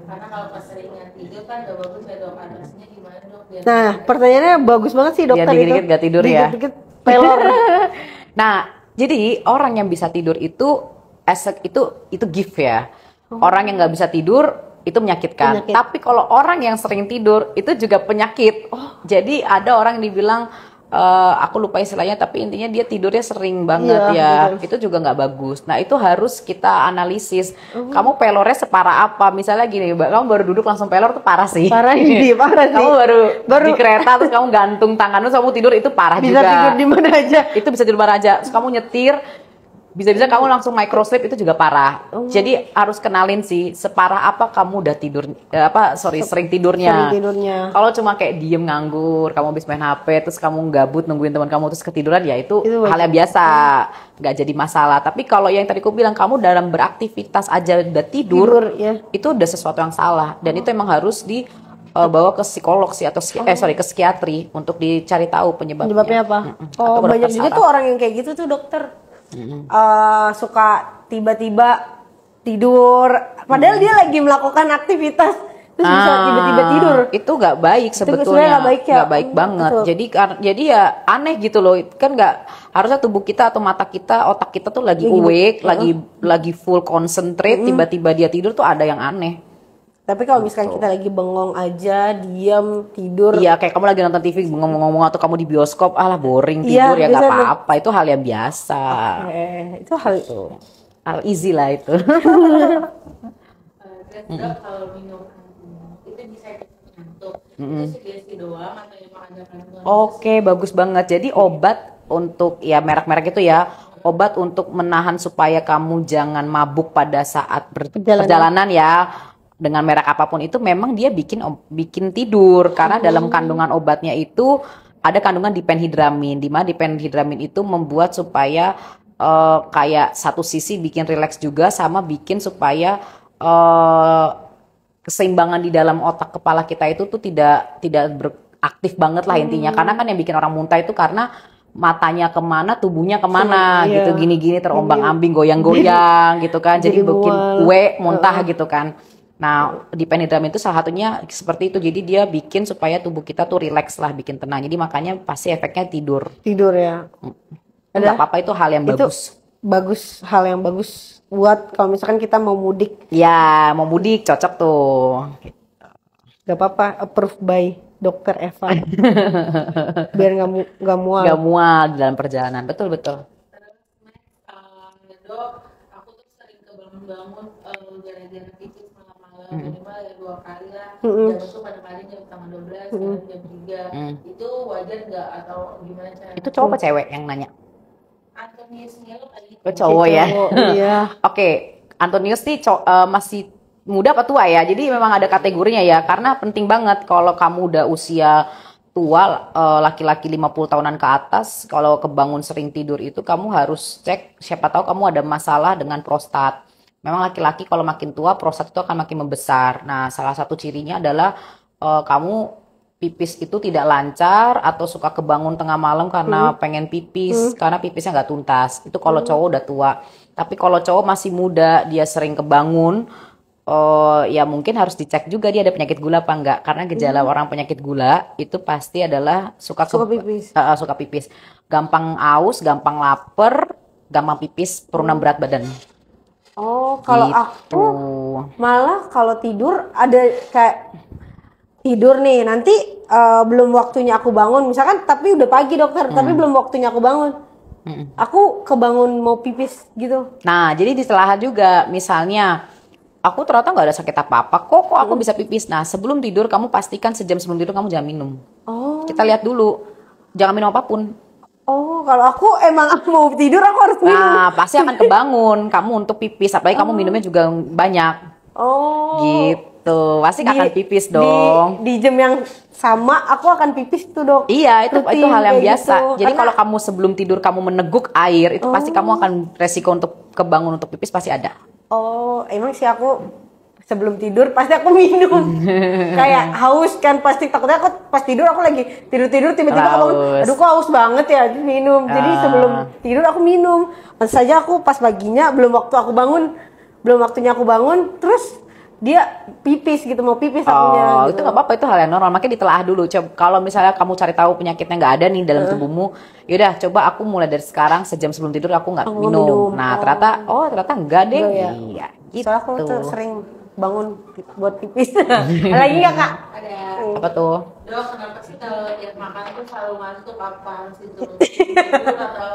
Karena kalau pas seringan tidur kan gak bagus ya dok. Adresnya gimana dok? Biar Nah pertanyaannya bagus banget sih dokter Biar dikit-dikit itu. gak tidur ya. Dikit-dikit pelor. Nah, jadi orang yang bisa tidur itu itu gift ya. Orang yang nggak bisa tidur itu menyakitkan. Penyakit. Tapi kalau orang yang sering tidur itu juga penyakit. Jadi ada orang yang dibilang aku lupa istilahnya, tapi intinya dia tidurnya sering banget Iya, ya. betul. Itu juga nggak bagus. Nah itu harus kita analisis. Kamu pelornya separah apa? Misalnya gini, Mbak, kamu baru duduk langsung pelor tuh parah sih. Parah sih. Kamu baru di kereta terus kamu gantung tangan terus kamu tidur, itu parah Bisa juga. tidur di mana aja. Itu bisa di rumah aja. Terus kamu nyetir, bisa-bisa kamu langsung micro sleep, itu juga parah. Jadi harus kenalin sih separah apa kamu udah tidur, sering tidurnya. Sering tidurnya. Kalau cuma kayak diem nganggur, kamu habis main HP, terus kamu gabut nungguin teman kamu terus ketiduran, ya itu Itu hal yang biasa, nggak jadi masalah. Tapi kalau yang tadi aku bilang kamu dalam beraktivitas aja udah tidur, ya. itu udah sesuatu yang salah, dan itu emang harus bawa ke psikolog sih atau ke psikiatri untuk dicari tahu penyebabnya. Penyebabnya apa? Atau Oh banyak juga bermasalah. tuh orang yang kayak gitu tuh dokter. Suka tiba-tiba tidur, padahal dia lagi melakukan aktivitas terus bisa tiba-tiba tidur. Itu nggak baik sebenarnya sebetulnya, nggak baik ya. nggak baik banget. Betul. Jadi ya aneh gitu loh, kan nggak harusnya tubuh kita atau mata kita, otak kita tuh lagi awake, lagi full concentrate, tiba-tiba dia tidur tuh ada yang aneh. Tapi kalau misalkan kita lagi bengong aja, diam, tidur. Iya, kayak kamu lagi nonton TV ngomong-ngomong atau kamu di bioskop, alah boring Iya, tidur ya nggak bisa. apa-apa, itu hal yang biasa. Itu hal Hal easy lah itu. Terus dok, kalau minum itu bisa ngantuk. Itu sugesti doang atau emang ada kandungan? Oke, bagus banget. Jadi obat untuk ya merek-merek itu ya, obat untuk menahan supaya kamu jangan mabuk pada saat perjalanan ya. Dengan merek apapun itu memang dia bikin tidur, karena dalam kandungan obatnya itu ada kandungan diphenhidramin, di mana diphenhidramin itu membuat supaya kayak satu sisi bikin rileks juga, sama bikin supaya keseimbangan di dalam otak kepala kita itu tuh tidak beraktif banget lah intinya. Karena kan yang bikin orang muntah itu karena matanya kemana, tubuhnya kemana Iya. gitu, gini-gini terombang-ambing, goyang-goyang gitu kan. Jadi bikin mual. muntah gitu kan. Nah, diphenhidramin itu salah satunya seperti itu. Jadi dia bikin supaya tubuh kita tuh rileks lah, bikin tenang. Jadi makanya pasti efeknya tidur. ya. Nggak apa-apa, itu hal yang bagus. Bagus, hal yang bagus buat kalau misalkan kita mau mudik. Ya, mau mudik cocok tuh. Gak apa-apa, approved by dokter Eva. Biar nggak mual. Nggak mual di dalam perjalanan. Betul betul. Dok, aku tuh sering kebangun-bangun gara-gara pipis malam-malam, minimal ya 2 kali lah. Jam itu kadang-kadang jam setengah 12, kadang jam 3. Itu wajar nggak atau gimana caranya? Itu cowok apa cewek yang nanya? Antonius Niel tadi. Cowok ya. Iya. Oke, Antonius nih masih muda apa tua ya? Jadi memang ada kategorinya ya. Karena penting banget kalau kamu udah usia tua, laki-laki 50 tahunan ke atas, kalau kebangun sering tidur itu kamu harus cek, siapa tahu kamu ada masalah dengan prostat. Memang laki-laki kalau makin tua prostat itu akan makin membesar. Nah, salah satu cirinya adalah kamu pipis itu tidak lancar atau suka kebangun tengah malam karena pengen pipis, karena pipisnya nggak tuntas. Itu kalau cowok udah tua. Tapi kalau cowok masih muda, dia sering kebangun, ya mungkin harus dicek juga dia ada penyakit gula apa enggak. Karena gejala orang penyakit gula itu pasti adalah suka pipis. suka pipis. Gampang aus, gampang lapar, gampang pipis, penurunan berat badan. Oh, kalau Gitu. aku malah kalau tidur ada kayak tidur nih nanti belum waktunya aku bangun misalkan, tapi udah pagi dokter, tapi belum waktunya aku bangun. Aku kebangun mau pipis gitu. Nah, jadi ditelaah juga, misalnya aku ternyata nggak ada sakit apa-apa, kok aku bisa pipis. Nah, sebelum tidur kamu pastikan sejam sebelum tidur kamu jangan minum. Oh. Kita lihat dulu, jangan minum apapun. Oh, kalau aku emang aku mau tidur aku harus minum. Nah, pasti akan kebangun kamu untuk pipis, apalagi kamu minumnya juga banyak. Oh. Gitu, pasti akan pipis dong. Di jam yang sama aku akan pipis tuh dok. Iya, itu Rutin hal yang kayak biasa. gitu. Jadi Karena- kalau kamu sebelum tidur kamu meneguk air, itu pasti kamu akan resiko untuk kebangun untuk pipis pasti ada. Oh, emang sih aku sebelum tidur pasti aku minum. Kayak haus kan, pasti takutnya aku pas tidur aku lagi tidur tiba-tiba aku bangun, Haus. aduh kok haus banget ya, minum. Jadi sebelum tidur aku minum. Pas saja aku pas paginya belum waktunya aku bangun, terus dia pipis gitu, mau pipis akunya. Oh, gitu. itu nggak apa-apa, itu hal yang normal. Makanya ditelaah dulu. Coba kalau misalnya kamu cari tahu penyakitnya nggak ada nih dalam tubuhmu, yaudah coba aku mulai dari sekarang sejam sebelum tidur aku nggak Aku minum. minum. Nah, ternyata enggak deh. Enggak ya? Iya, gitu. Soalnya aku tuh sering bangun buat pipis. Ada lagi nggak kak? Ada. Apa tuh? Dok, kenapa sih kalau tiap makan tuh selalu ngantuk, apa harus itu tidur atau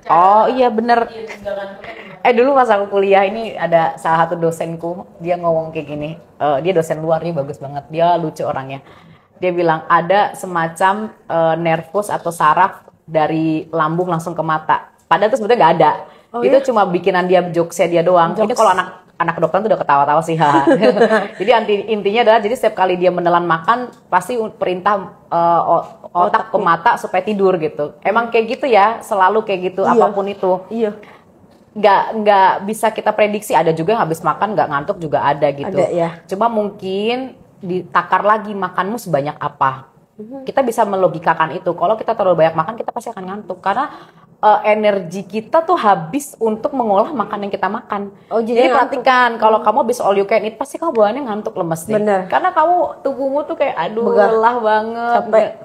Oh iya bener. tinggalkan Dulu pas aku kuliah ini ada salah satu dosenku, dia ngomong kayak gini. Dia dosen luar nih, bagus banget. Dia lucu orangnya. Dia bilang ada semacam nervus atau saraf dari lambung langsung ke mata. Padahal itu sebetulnya nggak ada. Itu cuma bikinan dia, jokesnya dia doang. Ini kalau anak kedokteran tuh udah ketawa-tawa sih. Jadi intinya adalah jadi setiap kali dia menelan makan pasti perintah otak ke mata supaya tidur gitu. Emang kayak gitu ya, selalu kayak gitu. Iya. Apapun itu. Iya. Nggak bisa kita prediksi. Ada juga yang habis makan nggak ngantuk juga ada gitu. Ada, ya. Cuma mungkin ditakar lagi makanmu sebanyak apa. Kita bisa melogikakan itu. Kalau kita terlalu banyak makan kita pasti akan ngantuk karena energi kita tuh habis untuk mengolah makan yang kita makan. Oh, jadi ngantuk. perhatikan kalau kamu habis all you can eat pasti kamu bawaannya ngantuk, lemes deh. Bener. Karena kamu tubuhmu tuh kayak aduh Begah. lelah banget,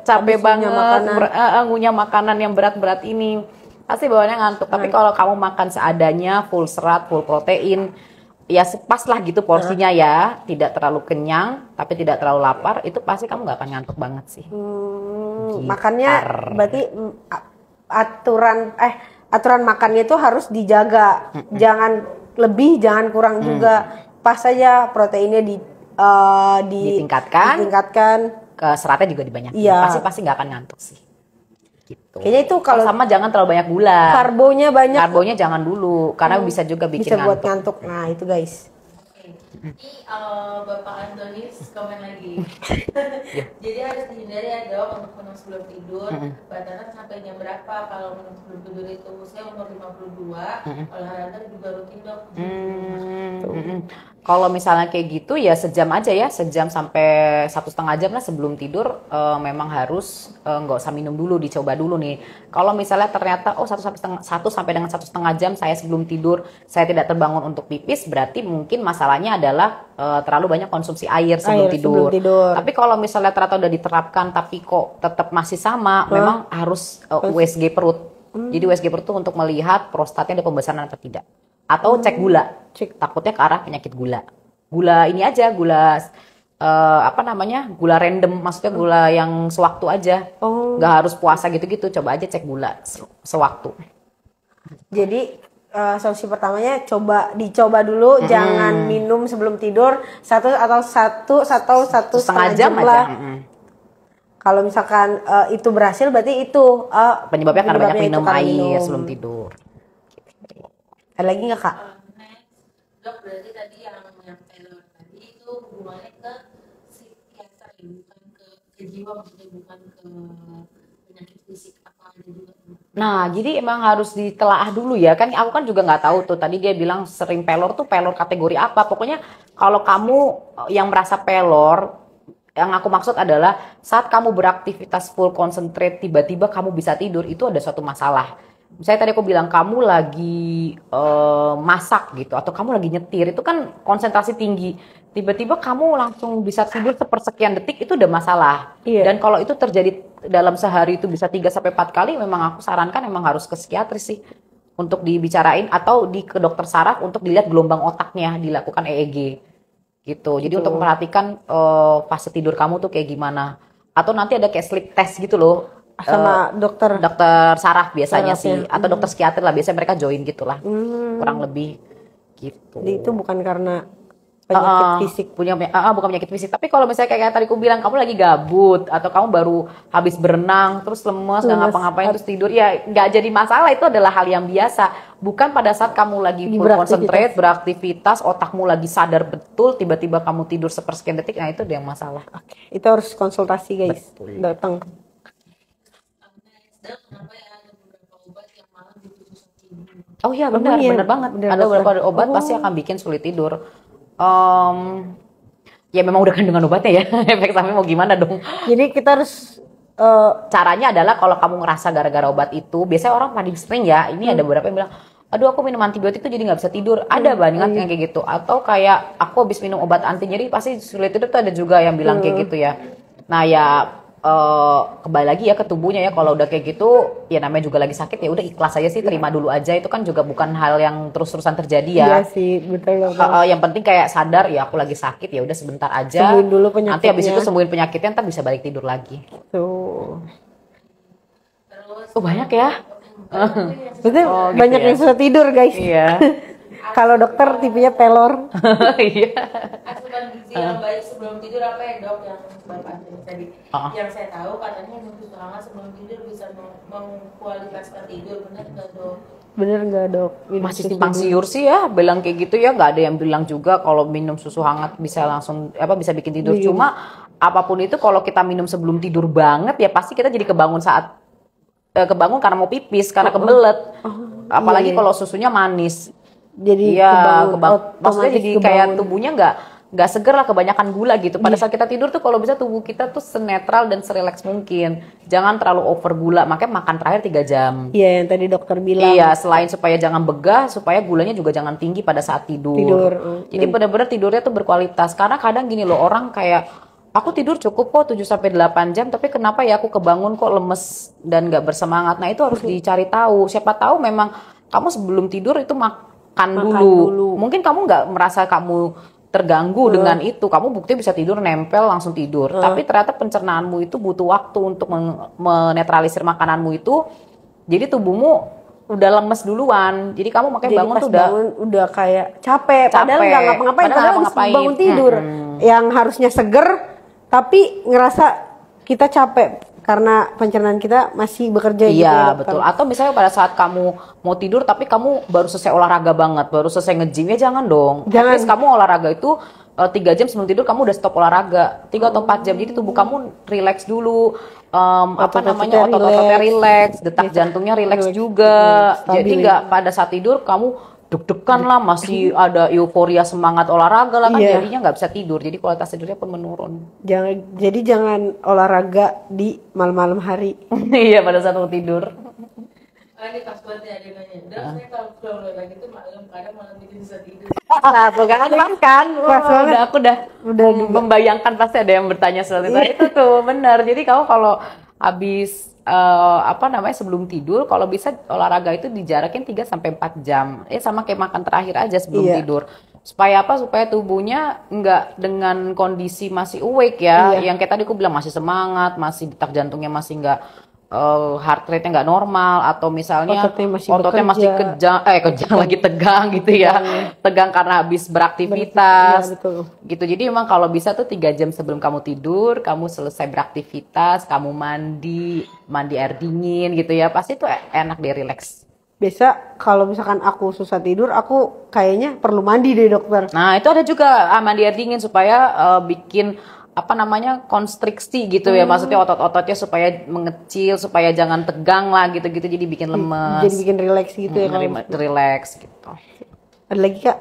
capek Habis banget, ngunyah makanan. ngunyah makanan yang berat-berat ini. Pasti bawaannya ngantuk. Tapi kalau kamu makan seadanya, full serat, full protein, ya pas lah gitu porsinya ya, tidak terlalu kenyang tapi tidak terlalu lapar, itu pasti kamu nggak akan ngantuk banget sih. Makannya berarti aturan makannya itu harus dijaga. Jangan lebih, jangan kurang juga. Pas saja proteinnya Ditingkatkan. Ke seratnya juga dibanyakin. Iya. Pasti nggak akan ngantuk sih. Gitu. Kayaknya itu kalau sama jangan terlalu banyak gula. karbonya banyak Karbonya jangan dulu karena bisa juga bikin bisa buat ngantuk. ngantuk. Nah, itu guys. Ini Bapak Antonis komen lagi. Jadi harus dihindari ya dok untuk minum sebelum tidur. Batasan sampai jam berapa kalau minum sebelum tidur itu? Usia umur 52, olahraga juga rutin dok. Kalau misalnya kayak gitu ya sejam aja ya, sejam sampai 1,5 jam lah sebelum tidur. Memang harus nggak usah minum dulu, dicoba dulu nih. Kalau misalnya ternyata 1 sampai dengan 1,5 jam saya sebelum tidur saya tidak terbangun untuk pipis, berarti mungkin masalahnya adalah terlalu banyak konsumsi air sebelum tidur. Tapi kalau misalnya ternyata udah diterapkan tapi kok tetap masih sama, memang harus USG perut. Jadi USG perut itu untuk melihat prostatnya ada pembesaran atau tidak. Atau cek gula. Takutnya ke arah penyakit gula. Gula ini aja, gula apa namanya, gula random, maksudnya gula yang sewaktu aja. Nggak harus puasa gitu-gitu, coba aja cek gula sewaktu. Jadi solusi pertamanya dicoba dulu, jangan minum sebelum tidur satu atau satu setengah jam lah. Kalau misalkan itu berhasil, berarti itu penyebabnya karena banyak minum karena air sebelum tidur. Ada lagi nggak Kak? Next, dok, berarti tadi yang Taylor tadi itu hubungannya ke psikiater ya, bukan ke jiwa, maksudnya bukan ke penyakit fisik apa ada juga. Nah, jadi emang harus ditelaah dulu ya. Kan aku kan juga nggak tahu tuh. Tadi dia bilang sering pelor tuh pelor kategori apa. Pokoknya kalau kamu yang merasa pelor, yang aku maksud adalah saat kamu beraktivitas full concentrate tiba-tiba kamu bisa tidur, itu ada suatu masalah. Misalnya tadi aku bilang kamu lagi masak gitu atau kamu lagi nyetir, itu kan konsentrasi tinggi. Tiba-tiba kamu langsung bisa tidur sepersekian detik, itu udah masalah. Iya. Dan kalau itu terjadi dalam sehari itu bisa 3 sampai 4 kali, memang aku sarankan memang harus ke psikiatris sih untuk dibicarain atau ke dokter saraf untuk dilihat gelombang otaknya, dilakukan EEG. Gitu. Jadi untuk memperhatikan fase tidur kamu tuh kayak gimana. Atau nanti ada kayak sleep test gitu loh. Sama dokter saraf biasanya sarafnya. sih, atau dokter psikiater lah, biasanya mereka join gitulah. Kurang lebih gitu. Jadi itu bukan karena penyakit fisik. Bukan penyakit fisik, tapi kalau misalnya kayak tadi aku bilang kamu lagi gabut atau kamu baru habis berenang terus lemes nggak ngapa-ngapain terus tidur, ya nggak jadi masalah, itu adalah hal yang biasa. Bukan pada saat kamu lagi full concentrate, beraktivitas, otakmu lagi sadar betul, tiba-tiba kamu tidur sepersekian detik, nah itu yang masalah. Itu harus konsultasi guys, datang. Dan kenapa ya ada beberapa obat yang malah bikin susah tidur? Oh iya benar banget. Ada beberapa obat pasti akan bikin sulit tidur. Ya memang udah kandungan obatnya ya. Efek samping mau gimana dong? Jadi kita harus caranya adalah kalau kamu ngerasa gara-gara obat itu, biasanya orang paling sering ya. Ini ada beberapa yang bilang, aduh aku minum antibiotik tuh jadi nggak bisa tidur. Ada banget yang kayak gitu. Atau kayak aku habis minum obat anti nyeri pasti sulit tidur, tuh ada juga yang bilang kayak gitu ya. Nah ya kembali lagi ya ke tubuhnya ya, kalau udah kayak gitu ya namanya juga lagi sakit, ya udah ikhlas aja sih, terima dulu aja, itu kan juga bukan hal yang terus-terusan terjadi ya. Iya sih, betul. Yang penting kayak sadar ya aku lagi sakit, ya udah sebentar aja, sembuhin dulu penyakitnya. Nanti habis itu sembuhin penyakitnya, ntar bisa balik tidur lagi. Tuh. Terus Banyak ya. Betul, banyak ya. yang susah tidur guys. Iya. Kalau dokter tipenya pelor. Iya. asupan gizi yang baik sebelum tidur apa ya dok, yang bapak tadi yang saya tahu katanya minum susu hangat sebelum tidur bisa mengkualitaskan tidur, benar nggak dok? Bener nggak dok? Masih simpang siur sih ya bilang kayak gitu ya, nggak ada yang bilang juga kalau minum susu hangat bisa langsung bisa bikin tidur. Cuma apapun itu kalau kita minum sebelum tidur banget ya pasti kita jadi kebangun saat kebangun karena mau pipis, karena kebelet. Apalagi kalau susunya manis. Jadi maksudnya jadi kayak tubuhnya nggak seger lah, kebanyakan gula gitu. Pada saat kita tidur tuh kalau bisa tubuh kita tuh senetral dan serelaks mungkin. Jangan terlalu over gula, makanya makan terakhir 3 jam. Iya, yang tadi dokter bilang. Iya, selain supaya jangan begah, supaya gulanya juga jangan tinggi pada saat tidur. Jadi benar-benar tidurnya tuh berkualitas. Karena kadang gini loh, orang kayak aku tidur cukup kok 7 sampai 8 jam, tapi kenapa ya aku kebangun kok lemes dan nggak bersemangat. Nah, itu harus dicari tahu. Siapa tahu memang kamu sebelum tidur itu makan dulu. Mungkin kamu nggak merasa kamu terganggu dengan itu, kamu bukti bisa tidur nempel langsung tidur. Tapi ternyata pencernaanmu itu butuh waktu untuk menetralisir makananmu itu. Jadi tubuhmu udah lemes duluan. Jadi kamu makanya bangun tuh udah kayak capek. Padahal nggak ngapa-ngapain, padahal habis bangun tidur. Yang harusnya seger, tapi ngerasa kita capek karena pencernaan kita masih bekerja gitu. Iya, betul. Atau misalnya pada saat kamu mau tidur tapi kamu baru selesai olahraga banget, baru selesai nge-gym, ya jangan dong. Terus kamu olahraga itu 3 jam sebelum tidur kamu udah stop olahraga 3 atau 4 jam. Jadi tubuh kamu relax dulu. Otot-ototnya relax, detak jantungnya relax juga. Jadi nggak pada saat tidur kamu deg-degan lah, masih ada euforia semangat olahraga lah kan, jadinya nggak bisa tidur, jadi kualitas tidurnya pun menurun. Jangan olahraga di malam-malam hari. Iya, pada saat mau tidur. Ini pas banget ya dia nanya, dok saya kalau pulang olahraga itu malam, kadang malam bikin susah tidur. Nah, tuh kan, aku udah membayangkan pasti ada yang bertanya seperti itu tuh, benar. Jadi kamu kalau habis sebelum tidur, kalau bisa olahraga itu dijarakin 3 sampai 4 jam. Sama kayak makan terakhir aja sebelum tidur. Supaya apa? Supaya tubuhnya nggak dengan kondisi masih awake ya. Yang kayak tadi aku bilang masih semangat, masih detak jantungnya masih nggak heart rate-nya nggak normal, atau misalnya ototnya masih kejang lagi, tegang gitu ya. Tegang karena habis beraktivitas. Gitu. Jadi memang kalau bisa tuh 3 jam sebelum kamu tidur, kamu selesai beraktivitas, kamu mandi air dingin gitu ya. Pasti tuh enak deh, relax. Biasa kalau misalkan aku susah tidur, aku kayaknya perlu mandi deh dokter. Nah itu ada juga mandi air dingin supaya bikin apa namanya konstriksi gitu ya, maksudnya otot-ototnya supaya mengecil, supaya jangan tegang lah gitu-gitu, jadi bikin lemes. Jadi bikin relax gitu ya. Relax gitu. Ada lagi Kak?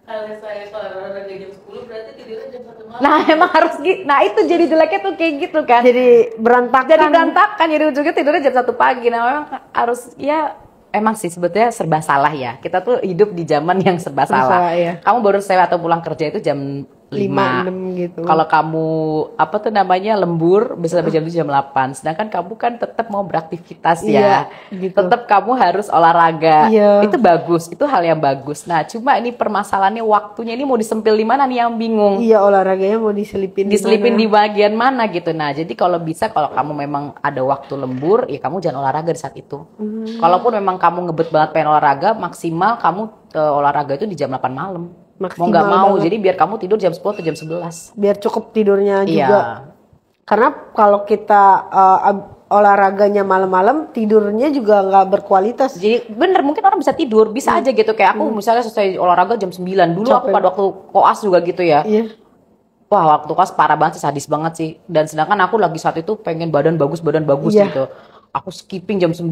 Kalau saya olahraga jam 10 berarti tidurnya jam 1 malam. Nah emang harus gitu. Nah itu jadi jeleknya tuh kayak gitu kan. Jadi berantakan. Jadi ujungnya tidurnya jam 1 pagi. Nah memang harus ya. Emang sih sebetulnya serba salah ya. Kita tuh hidup di zaman yang serba salah. Ya. Kamu baru selesai atau pulang kerja itu jam 5, 6 gitu. Kalau kamu apa tuh namanya lembur bisa sampai jam 8. Sedangkan kamu kan tetap mau beraktivitas ya. Gitu. Tetap kamu harus olahraga. Itu bagus, itu hal yang bagus. Nah, cuma ini permasalahannya waktunya ini mau disempil di mana nih yang bingung. Iya, olahraganya mau diselipin di bagian mana gitu. Nah, jadi kalau bisa kalau kamu memang ada waktu lembur, ya kamu jangan olahraga di saat itu. Kalaupun memang kamu ngebet banget pengen olahraga, maksimal kamu olahraga itu di jam 8 malam. Mau nggak mau, jadi biar kamu tidur jam 10 atau jam 11. Biar cukup tidurnya juga. Karena kalau kita olahraganya malam-malam, tidurnya juga nggak berkualitas. Jadi bener, mungkin orang bisa tidur, bisa aja gitu. Kayak aku misalnya selesai olahraga jam 9. Dulu aku pada waktu koas juga gitu ya. Wah, waktu koas parah banget sih, sadis banget sih. Dan sedangkan aku lagi saat itu pengen badan bagus gitu. Aku skipping jam 9,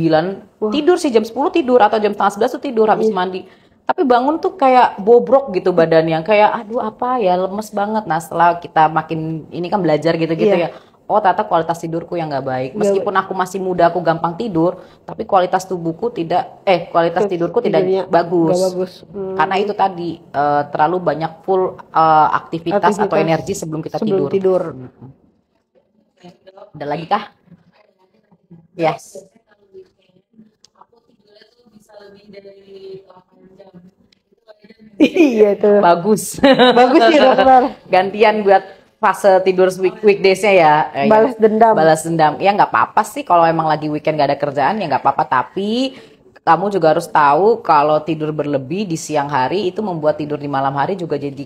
tidur sih jam 10 tidur, atau jam setengah 11 tuh tidur habis mandi. Tapi bangun tuh kayak bobrok gitu badannya, kayak aduh apa ya, lemes banget. Nah setelah kita makin ini kan belajar gitu-gitu ya, oh ternyata kualitas tidurku yang nggak baik. Meskipun aku masih muda, aku gampang tidur, tapi kualitas tubuhku kualitas tidurku tidak bagus. Karena itu tadi terlalu banyak full aktivitas atau energi sebelum kita tidur. Ada lagi kah? Yes. Aku tidurnya tuh bisa lebih dari 8 jam. Iya tuh. Bagus. Bagus sih dokter. Gantian buat fase tidur weekdays-nya ya. Balas dendam. Ya nggak apa-apa sih kalau emang lagi weekend gak ada kerjaan, ya nggak apa-apa. Tapi kamu juga harus tahu kalau tidur berlebih di siang hari itu membuat tidur di malam hari juga jadi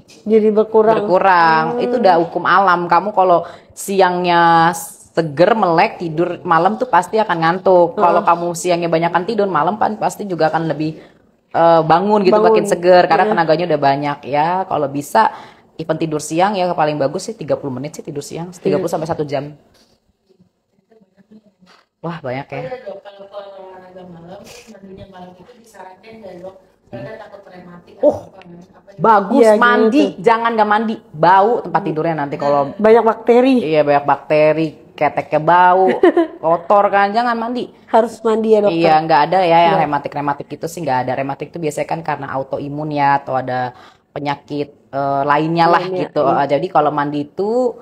berkurang. Itu udah hukum alam. Kamu kalau siangnya seger, melek, tidur malam tuh pasti akan ngantuk. Kalau kamu siangnya banyakan tidur, malam pasti juga akan lebih bangun gitu, makin seger karena tenaganya udah banyak ya. Kalau bisa even tidur siang ya paling bagus sih 30 menit sih tidur siang, 30 sampai 1 jam. Wah, banyak ya. Kalau olahraga malam, mandinya malam itu disarankan nggak dok? Karena takut rematik. Bagus mandi, jangan nggak mandi, bau tempat tidurnya nanti kalau banyak bakteri. Iya, banyak bakteri. Keteknya bau, kotor kan, jangan mandi. Harus mandi ya dokter. Iya, nggak ada ya yang rematik itu sih nggak ada. Rematik itu biasanya kan karena autoimun ya, atau ada penyakit lainnya lah gitu. Jadi kalau mandi itu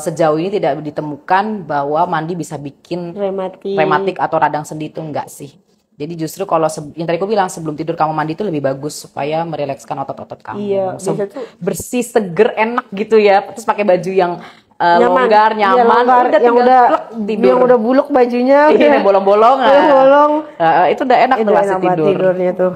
sejauh ini tidak ditemukan bahwa mandi bisa bikin rematik atau radang sendi, itu enggak sih. Jadi justru kalau yang tadi aku bilang sebelum tidur kamu mandi itu lebih bagus supaya merilekskan otot-otot kamu. Iya, bersih, seger, enak gitu ya. Terus pakai baju yang longgar, nyaman, yang udah buluk bajunya, bolong-bolong, itu udah enak tuh pasti tidurnya tuh.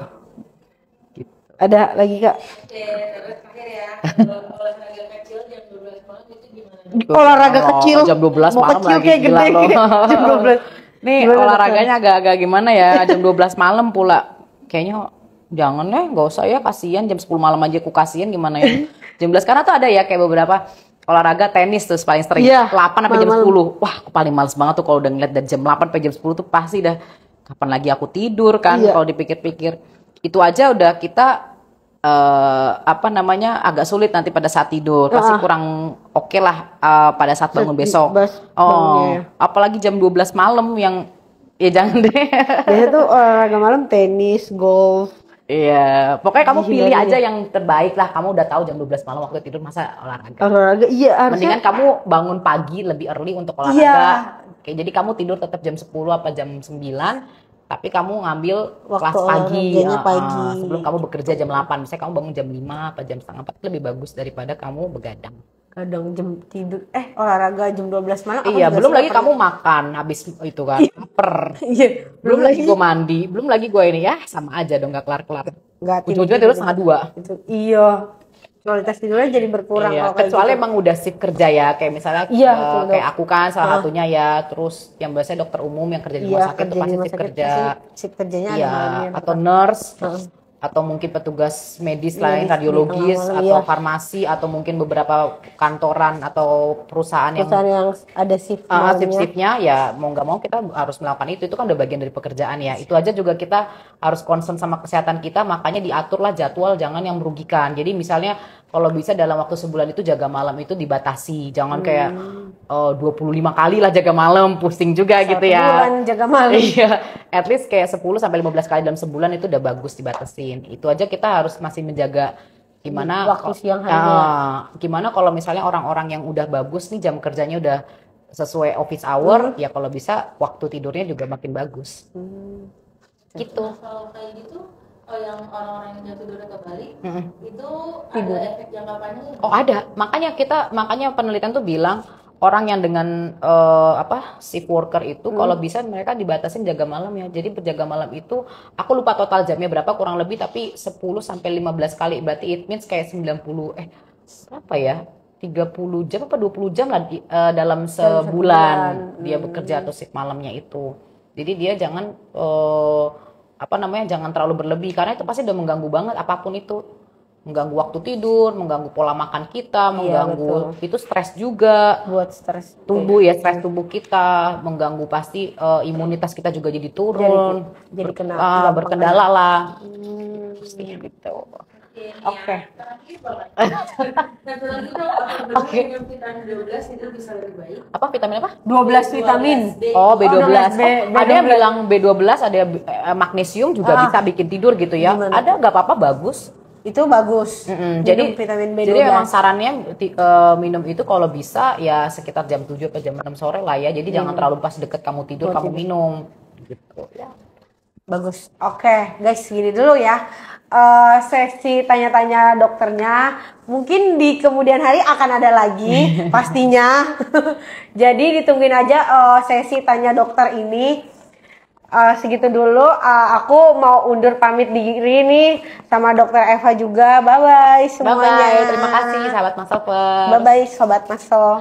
Gitu. Ada lagi Kak? Terus terakhir ya, olahraga kecil jam 12 malam itu gimana? Olahraga kecil jam 12 malam lagi kayak gila gede, loh. Jam 12. Nih gimana, olahraganya agak-agak gimana ya, jam 12 malam pula. Kayaknya jangan ya, nggak usah ya, kasihan jam 10 malam aja aku kasihan gimana ya. Jam 11 karena tuh ada ya kayak beberapa olahraga tenis tuh paling sering 8 sampai jam 10. Wah, aku paling males banget tuh kalau udah ngeliat dari jam 8 sampai jam 10 tuh pasti dah kapan lagi aku tidur kan. Kalau dipikir-pikir itu aja udah kita agak sulit nanti pada saat tidur. Pasti kurang oke lah pada saat bangun besok. Apalagi jam 12 malam yang ya jangan deh. Biasanya tuh olahraga malam tenis, golf. Iya, pokoknya kamu pilih aja yang terbaik lah. Kamu udah tahu jam 12 malam waktu tidur, masa olahraga? Iya, harusnya. Mendingan kamu bangun pagi lebih early untuk olahraga. Jadi kamu tidur tetap jam 10 apa jam 9. tapi kamu ngambil Waktu kelas pagi, olahraganya pagi. sebelum kamu bekerja jam 8, misalnya kamu bangun jam 5 atau jam setengah 4, lebih bagus daripada kamu begadang. Kadang jam tidur olahraga jam 12 malam. aku Iya, juga belum sih lagi pernah. kamu makan habis itu kan, lapar. Iya, Belum lagi gue mandi, belum lagi gue ini, ya sama aja dong, gak kelar-kelar. nggak Ujung-ujungnya tidur setengah 2. Itu, iya. Kualitas tidurnya jadi berkurang Iya, kalau kayak kecuali gitu. emang udah shift kerja ya, kayak misalnya Iya, betul, Dok. kayak aku kan salah satunya ya, terus yang biasanya dokter umum yang kerja di rumah sakit kerja tuh di pasti rumah shift sakit kerja. pasti shift kerjanya ada Iya, malamnya. atau nurse, Heeh. atau mungkin petugas medis lain, Medis di radiologis, tengah malam, atau iya. farmasi, atau mungkin beberapa kantoran atau perusahaan yang Perusahaan yang ada shift malamnya. shift-shiftnya, ya mau nggak mau kita harus melakukan itu kan udah bagian dari pekerjaan ya. Itu aja juga kita harus concern sama kesehatan kita, makanya diaturlah jadwal, jangan yang merugikan. Jadi misalnya kalau bisa dalam waktu sebulan itu jaga malam itu dibatasi, jangan kayak 25 kali lah jaga malam, pusing juga gitu ya. Bulan jaga malam. Iya, at least kayak 10 sampai 15 kali dalam sebulan itu udah bagus dibatasin. Itu aja kita harus masih menjaga gimana Waktu siang harinya. gimana kalau misalnya orang-orang yang udah bagus nih jam kerjanya udah sesuai office hour, ya kalau bisa waktu tidurnya juga makin bagus. Gitu. Nah, kalau kayak gitu, yang orang-orang yang jam tidurnya kebalik, itu Tidur. ada efek jangka panjang. Oh ada, makanya penelitian tuh bilang orang yang dengan shift worker itu kalau bisa mereka dibatasin jaga malam ya. Jadi berjaga malam itu aku lupa total jamnya berapa, kurang lebih tapi 10 sampai 15 kali, berarti it means kayak 90 berapa ya? 30 jam apa 20 jam lah dalam sebulan dia bekerja atau shift malamnya itu. Jadi dia jangan jangan terlalu berlebih karena itu pasti udah mengganggu banget apapun itu. Mengganggu waktu tidur, mengganggu pola makan kita, mengganggu itu stres juga. Buat stres Tubuh ya, stres tubuh kita, mengganggu pasti imunitas kita juga jadi turun. jadi kena berkendala lah. Gitu. Oke. Oke. Vitamin 12 itu bisa lebih baik. Apa vitamin apa? 12 vitamin. Oh, B12. B12. Ada yang bilang B12, ada magnesium juga bisa bikin tidur gitu ya. Gimana? Ada, nggak apa-apa, bagus. Itu bagus. Jadi Minum vitamin B12. Jadi emang sarannya minum itu kalau bisa ya sekitar jam 7 atau jam 6 sore lah ya. Jadi jangan terlalu pas deket kamu tidur kamu minum gitu ya. Bagus. Oke, guys, gini dulu ya. Sesi tanya-tanya dokternya. Mungkin di kemudian hari akan ada lagi pastinya. Jadi ditungguin aja sesi tanya dokter ini. Segitu dulu. Aku mau undur pamit diri nih sama dokter Eva juga. Bye-bye semuanya. Bye-bye. Terima kasih sahabat Masal. Bye-bye sobat Masal.